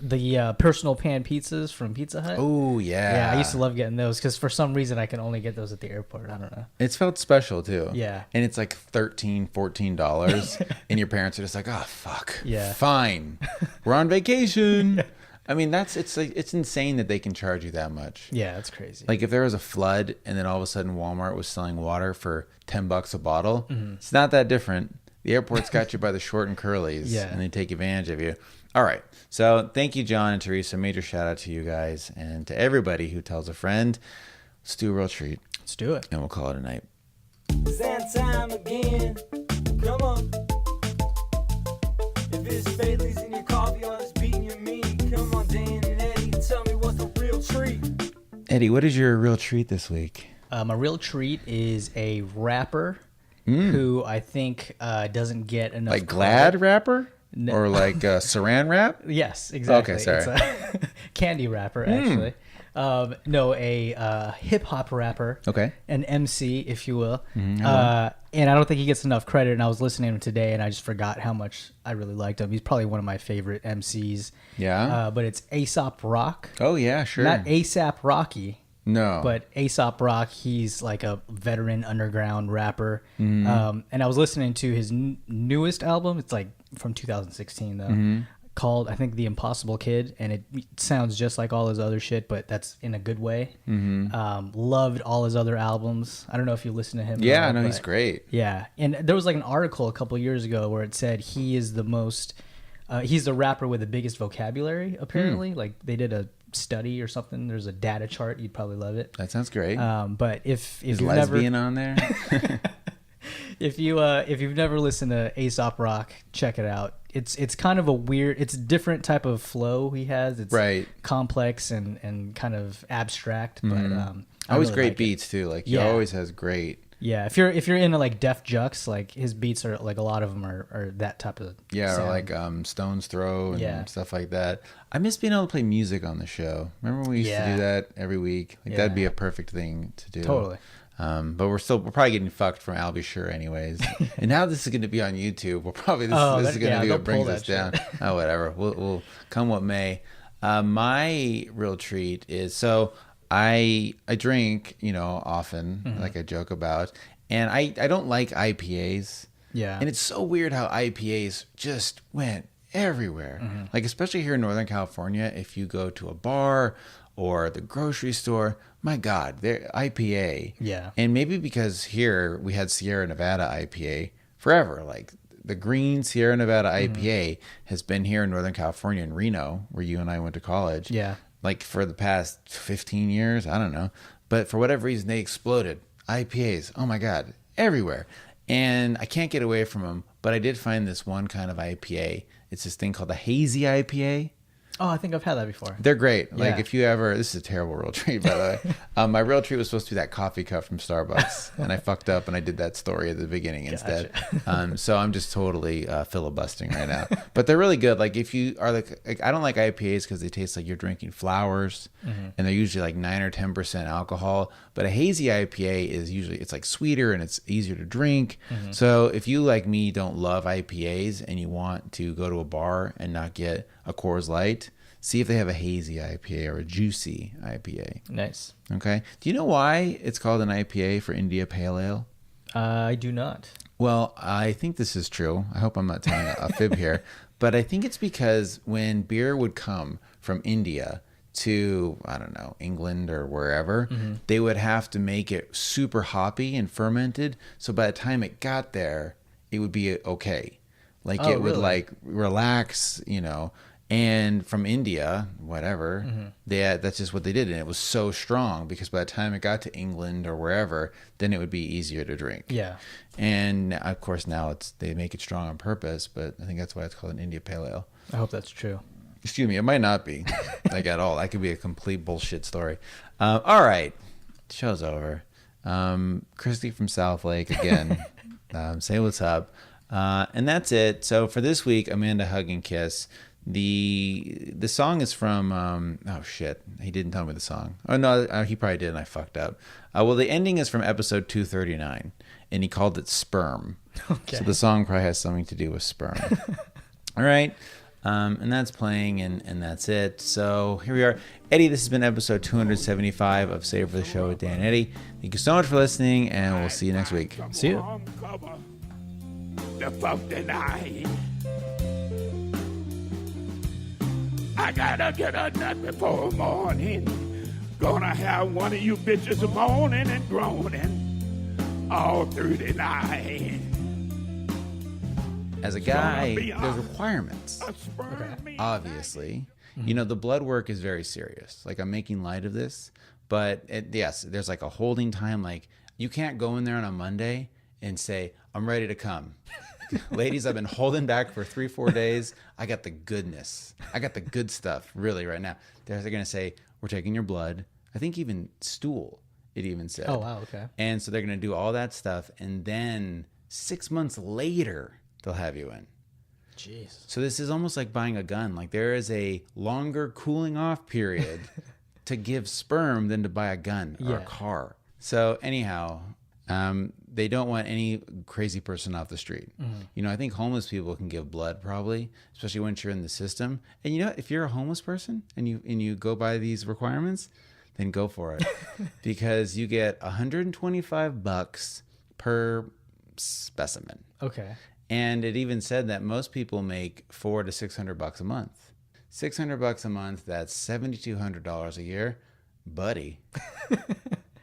The personal pan pizzas from Pizza Hut. Oh, yeah. Yeah, I used to love getting those because for some reason I can only get those at the airport. I don't know. It's felt special too. Yeah. And it's like $13, $14 and your parents are just like, oh, fuck. Yeah. Fine. We're on vacation. I mean, it's insane that they can charge you that much. Yeah, that's crazy. Like if there was a flood and then all of a sudden Walmart was selling water for $10 a bottle, it's not that different. The airport's got you by the short and curlies, Yeah. and they take advantage of you. All right. So thank you, John and Teresa. Major shout out to you guys and to everybody who tells a friend. Let's do a real treat, Let's do it. and we'll call it a night. It's that time again. Come on. If it's Bailey's in your coffee or it's beating your meat, come on, Dan and Eddie, tell me what's the real treat. Eddie, what is your real treat this week? My real treat is a rapper who I think doesn't get enough. Like Glad rapper? No. Or like Saran wrap? Yes, exactly. Okay, sorry. It's a candy rapper, actually. No, a hip hop rapper. Okay. An MC, if you will. And I don't think he gets enough credit. And I was listening to him today, and I just forgot how much I really liked him. He's probably one of my favorite MCs. Yeah. But it's Aesop Rock. Oh, yeah, sure. Not ASAP Rocky. No. But Aesop Rock, he's like a veteran underground rapper. And I was listening to his newest album. It's like from 2016, though. Called, I think, The Impossible Kid. And it sounds just like all his other shit, but that's in a good way. Loved all his other albums. I don't know if you listen to him. Yeah, at all, I know but he's great. yeah. And there was like an article a couple years ago where it said he is the most... he's the rapper with the biggest vocabulary, apparently. Like, they did a study or something. There's a data chart. You'd probably love it. That sounds great. But if is you've lesbian never, on there? if you've never listened to Aesop Rock, check it out. It's kind of a weird, it's a different type of flow he has. It's Right. complex and kind of abstract, but I Always really great like it. beats too. Like he Yeah. always has great. Yeah, if you're into like Def Jux, like his beats are like a lot of them are that type of Yeah, sound. or like Stone's Throw and Yeah. stuff like that. I miss being able to play music on the show. Remember when we used to Yeah. do that every week? Like Yeah. that'd be a perfect thing to do. Totally. But we're probably getting fucked from I'll Be Sure anyways. And now this is going to be on YouTube. We'll probably this is going to be they'll what brings pull us that down. Oh, whatever. We'll come what may. My real treat is I drink, often, like I joke about, and I don't like IPAs. Yeah. And it's so weird how IPAs just went everywhere. Like especially here in Northern California, if you go to a bar or the grocery store. My God, they're IPA. Yeah. And maybe because here we had Sierra Nevada IPA forever. Like the green Sierra Nevada IPA has been here in Northern California in Reno, where you and I went to college. Yeah. Like for the past 15 years. I don't know. But for whatever reason, they exploded. IPAs. Oh my God. Everywhere. And I can't get away from them. But I did find this one kind of IPA. It's this thing called a hazy IPA. Oh, I think I've had that before. They're great. Like Yeah. if you ever, this is a terrible real treat, by the way. My real treat was supposed to be that coffee cup from Starbucks, and I fucked up and I did that story at the beginning instead. So I'm just totally filibustering right now. But they're really good. Like if you are like I don't like IPAs because they taste like you're drinking flowers, and they're usually like 9 or 10% alcohol. But a hazy IPA is usually it's like sweeter and it's easier to drink. So if you like me don't love IPAs and you want to go to a bar and not get a Coors Light, see if they have a hazy IPA or a juicy IPA. Nice. Okay. Do you know why it's called an IPA for India Pale Ale? I do not. Well, I think this is true. I hope I'm not telling a fib here. But I think it's because when beer would come from India to, I don't know, England or wherever, they would have to make it super hoppy and fermented. So by the time it got there, it would be okay. Like it would really? like relax, And from India, whatever, that's just what they did. And it was so strong because by the time it got to England or wherever, then it would be easier to drink. Yeah. And of course now they make it strong on purpose, but I think that's why it's called an India Pale Ale. I hope that's true. Excuse me, it might not be like at all. That could be a complete bullshit story. All right, show's over. Christy from South Lake again. Say what's up. And that's it. So for this week, Amanda Hug and Kiss. The song is from oh shit, he didn't tell me the song. Oh no, he probably did and I fucked up. Well, the ending is from episode 239 and he called it Sperm. Okay. So the song probably has something to do with sperm. All right. And that's playing and that's it. So here we are. Eddie, this has been episode 275 of Save for the Show with Dan and Eddie. Thank you so much for listening and we'll see you next week. See you. The 59. I gotta get a nut before morning. Gonna have one of you bitches moaning and groaning all through the night. As a guy, there's requirements. Obviously. The blood work is very serious. Like I'm making light of this, but yes, there's like a holding time. Like you can't go in there on a Monday and say, I'm ready to come. Ladies, I've been holding back for 3-4 days. I got the goodness. I got the good stuff really right now. They're going to say, we're taking your blood. I think even stool, it even said. Oh, wow. Okay. And so they're going to do all that stuff. And then 6 months later, they'll have you in. Jeez. So this is almost like buying a gun. Like there is a longer cooling off period to give sperm than to buy a gun or a car. So anyhow, they don't want any crazy person off the street. I think homeless people can give blood probably, especially once you're in the system. And if you're a homeless person and you go by these requirements, then go for it because you get $125 per specimen. Okay. And it even said that most people make $400 to $600 a month. $600 a month, that's $7,200 a year. Buddy,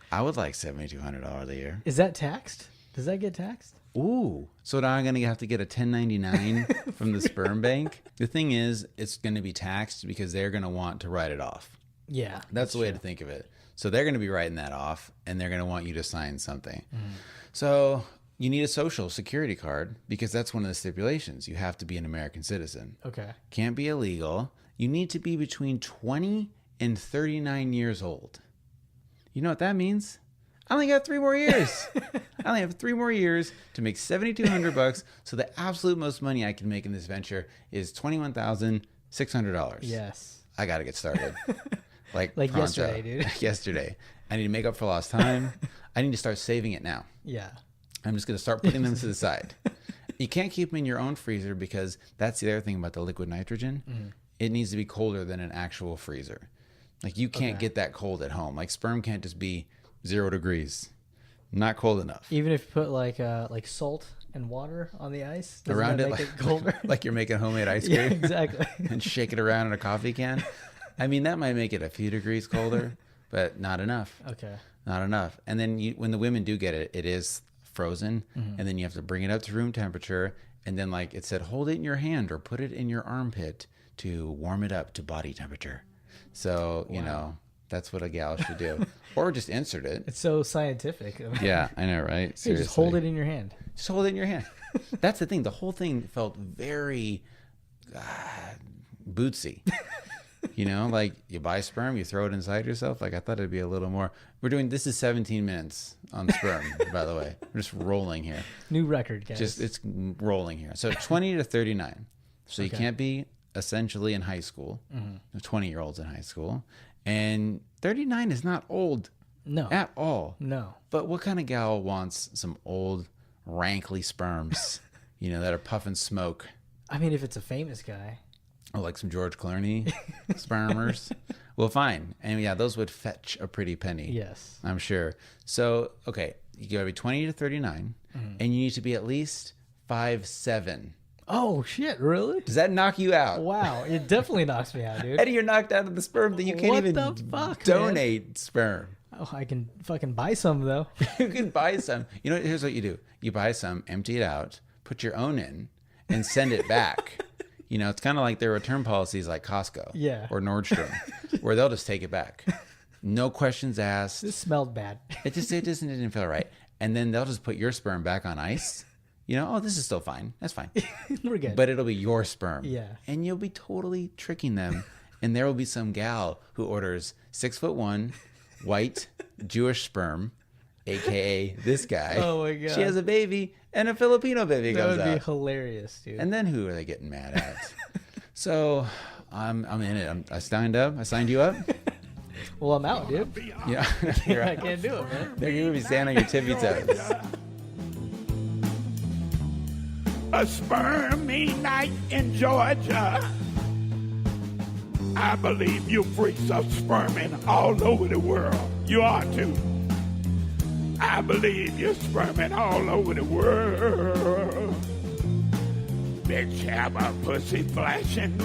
I would like $7,200 a year. Is that taxed? Does that get taxed? Ooh. So now I'm going to have to get a 1099 from the sperm bank. The thing is, it's going to be taxed because they're going to want to write it off. Yeah. That's the way to think of it. So they're going to be writing that off and they're going to want you to sign something. So you need a social security card because that's one of the stipulations. You have to be an American citizen. Okay. Can't be illegal. You need to be between 20 and 39 years old. You know what that means? I only got 3 more years. I only have 3 more years to make $7,200. So the absolute most money I can make in this venture is $21,600. Yes. I got to get started. Like pronto. Yesterday, dude. Yesterday. I need to make up for lost time. I need to start saving it now. Yeah. I'm just going to start putting them to the side. You can't keep them in your own freezer because that's the other thing about the liquid nitrogen. It needs to be colder than an actual freezer. Like you can't get that cold at home. Like sperm can't just be 0 degrees. Not cold enough. Even if you put like salt and water on the ice, doesn't Around that it, make it colder? like you're making homemade ice cream. Yeah, exactly. And shake it around in a coffee can. I mean, that might make it a few degrees colder, but not enough. Okay. Not enough. And then when the women do get it, it is frozen. And then you have to bring it up to room temperature. And then, like it said, hold it in your hand or put it in your armpit to warm it up to body temperature. So, you know, that's what a gal should do. Or just insert it. It's so scientific. Yeah, I know, right? You Seriously. just hold it in your hand. Just hold it in your hand. That's the thing. The whole thing felt very bootsy. You know, like you buy sperm, you throw it inside yourself. Like I thought it'd be a little more. This is 17 minutes on sperm, by the way. We're just rolling here. New record, guys. It's rolling here. So 20 to 39. So you Okay. can't be essentially in high school. 20-year-olds in high school. And 39 is not old No. at all. No. But what kind of gal wants some old, rankly sperms, you know, that are puffing smoke? I mean, if it's a famous guy. Oh, like some George Clooney spermers? Well, fine. And yeah, those would fetch a pretty penny. Yes. I'm sure. So, okay, you gotta be 20 to 39, and you need to be at least 5'7". Oh, shit. Really? Does that knock you out? Wow. It definitely knocks me out, dude. Eddie, you're knocked out of the sperm that you can't What even the fuck, donate sperm. Oh, I can fucking buy some, though. You can buy some. You know, here's what you do. You buy some, empty it out, put your own in, and send it back. You know, it's kind of like their return policies like Costco Yeah. or Nordstrom, where they'll just take it back. No questions asked. This smelled bad. It didn't feel right. And then they'll just put your sperm back on ice. You know, oh, this is still fine. That's fine. We're good. But it'll be your sperm. Yeah. And you'll be totally tricking them. And there will be some gal who orders 6'1", white, Jewish sperm, aka this guy. Oh my God. She has a baby and a Filipino baby that comes would be out. hilarious, dude. And then who are they getting mad at? So I'm in it. I signed up. I signed you up. Well, I'm out, dude. Yeah. I can't do it, man. They're going to be standing on your tippy toes. A spermy night in Georgia. I believe you freaks are sperming all over the world. You are too. I believe you're sperming all over the world. Bitch have a pussy flashing,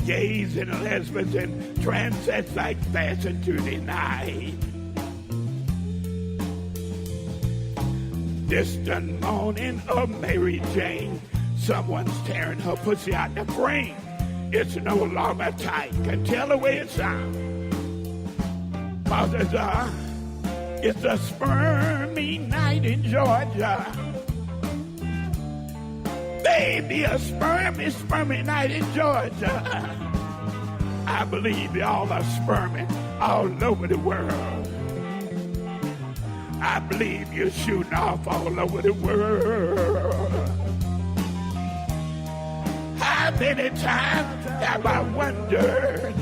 gays and lesbians and transets like fashion to the night. Distant moaning of Mary Jane. Someone's tearing her pussy out the frame. It's no longer tight. Can tell the way it sounds. Cause it's a spermy night in Georgia. Baby, a spermy night in Georgia. I believe y'all are sperming all over the world. I believe you're shooting off all over the world. How many times have I wondered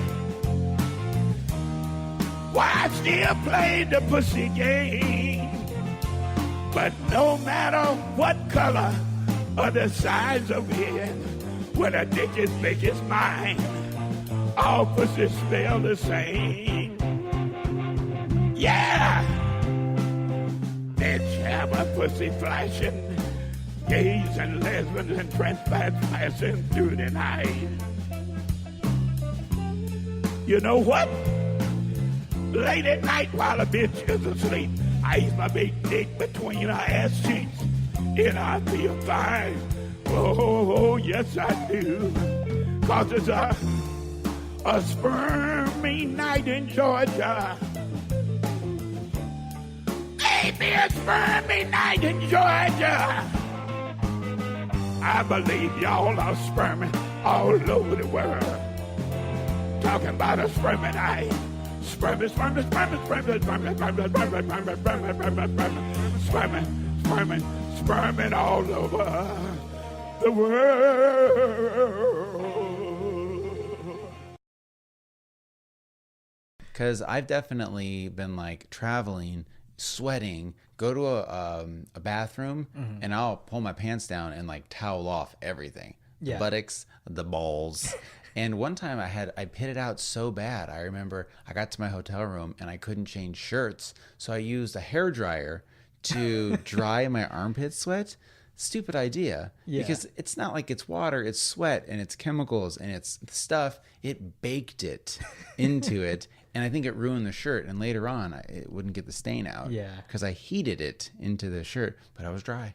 why I still play the pussy game? But no matter what color or the size of it, when a dick is big as mine, all pussies smell the same. Yeah! Bitch have a pussy flashing, gays and lesbians and transplants passing through the night. You know what? Late at night while a bitch is asleep, I ease my big dick between her ass cheeks, and I feel fine. Oh, yes I do. Cause it's a spermy night in Georgia. Baby, a spermy night in Georgia. I believe y'all are sperming all over the world. Talking about a spermy night. Sperming, sperming, sperming, sperming, sperming, sperming, sperming, sperming, sperming, sperming, sperming, sperming, sperming all over the world. Because I've definitely been like traveling, sweating, go to a bathroom, and I'll pull my pants down and like towel off everything. Yeah. The buttocks, the balls. And one time I pitted out so bad. I remember I got to my hotel room and I couldn't change shirts. So I used a hairdryer to dry my armpit sweat. stupid idea. Yeah. Because it's not like it's water, it's sweat and it's chemicals and it's stuff. It baked it into it. And I think it ruined the shirt. And later on, it wouldn't get the stain out. Yeah. Because I heated it into the shirt, but I was dry.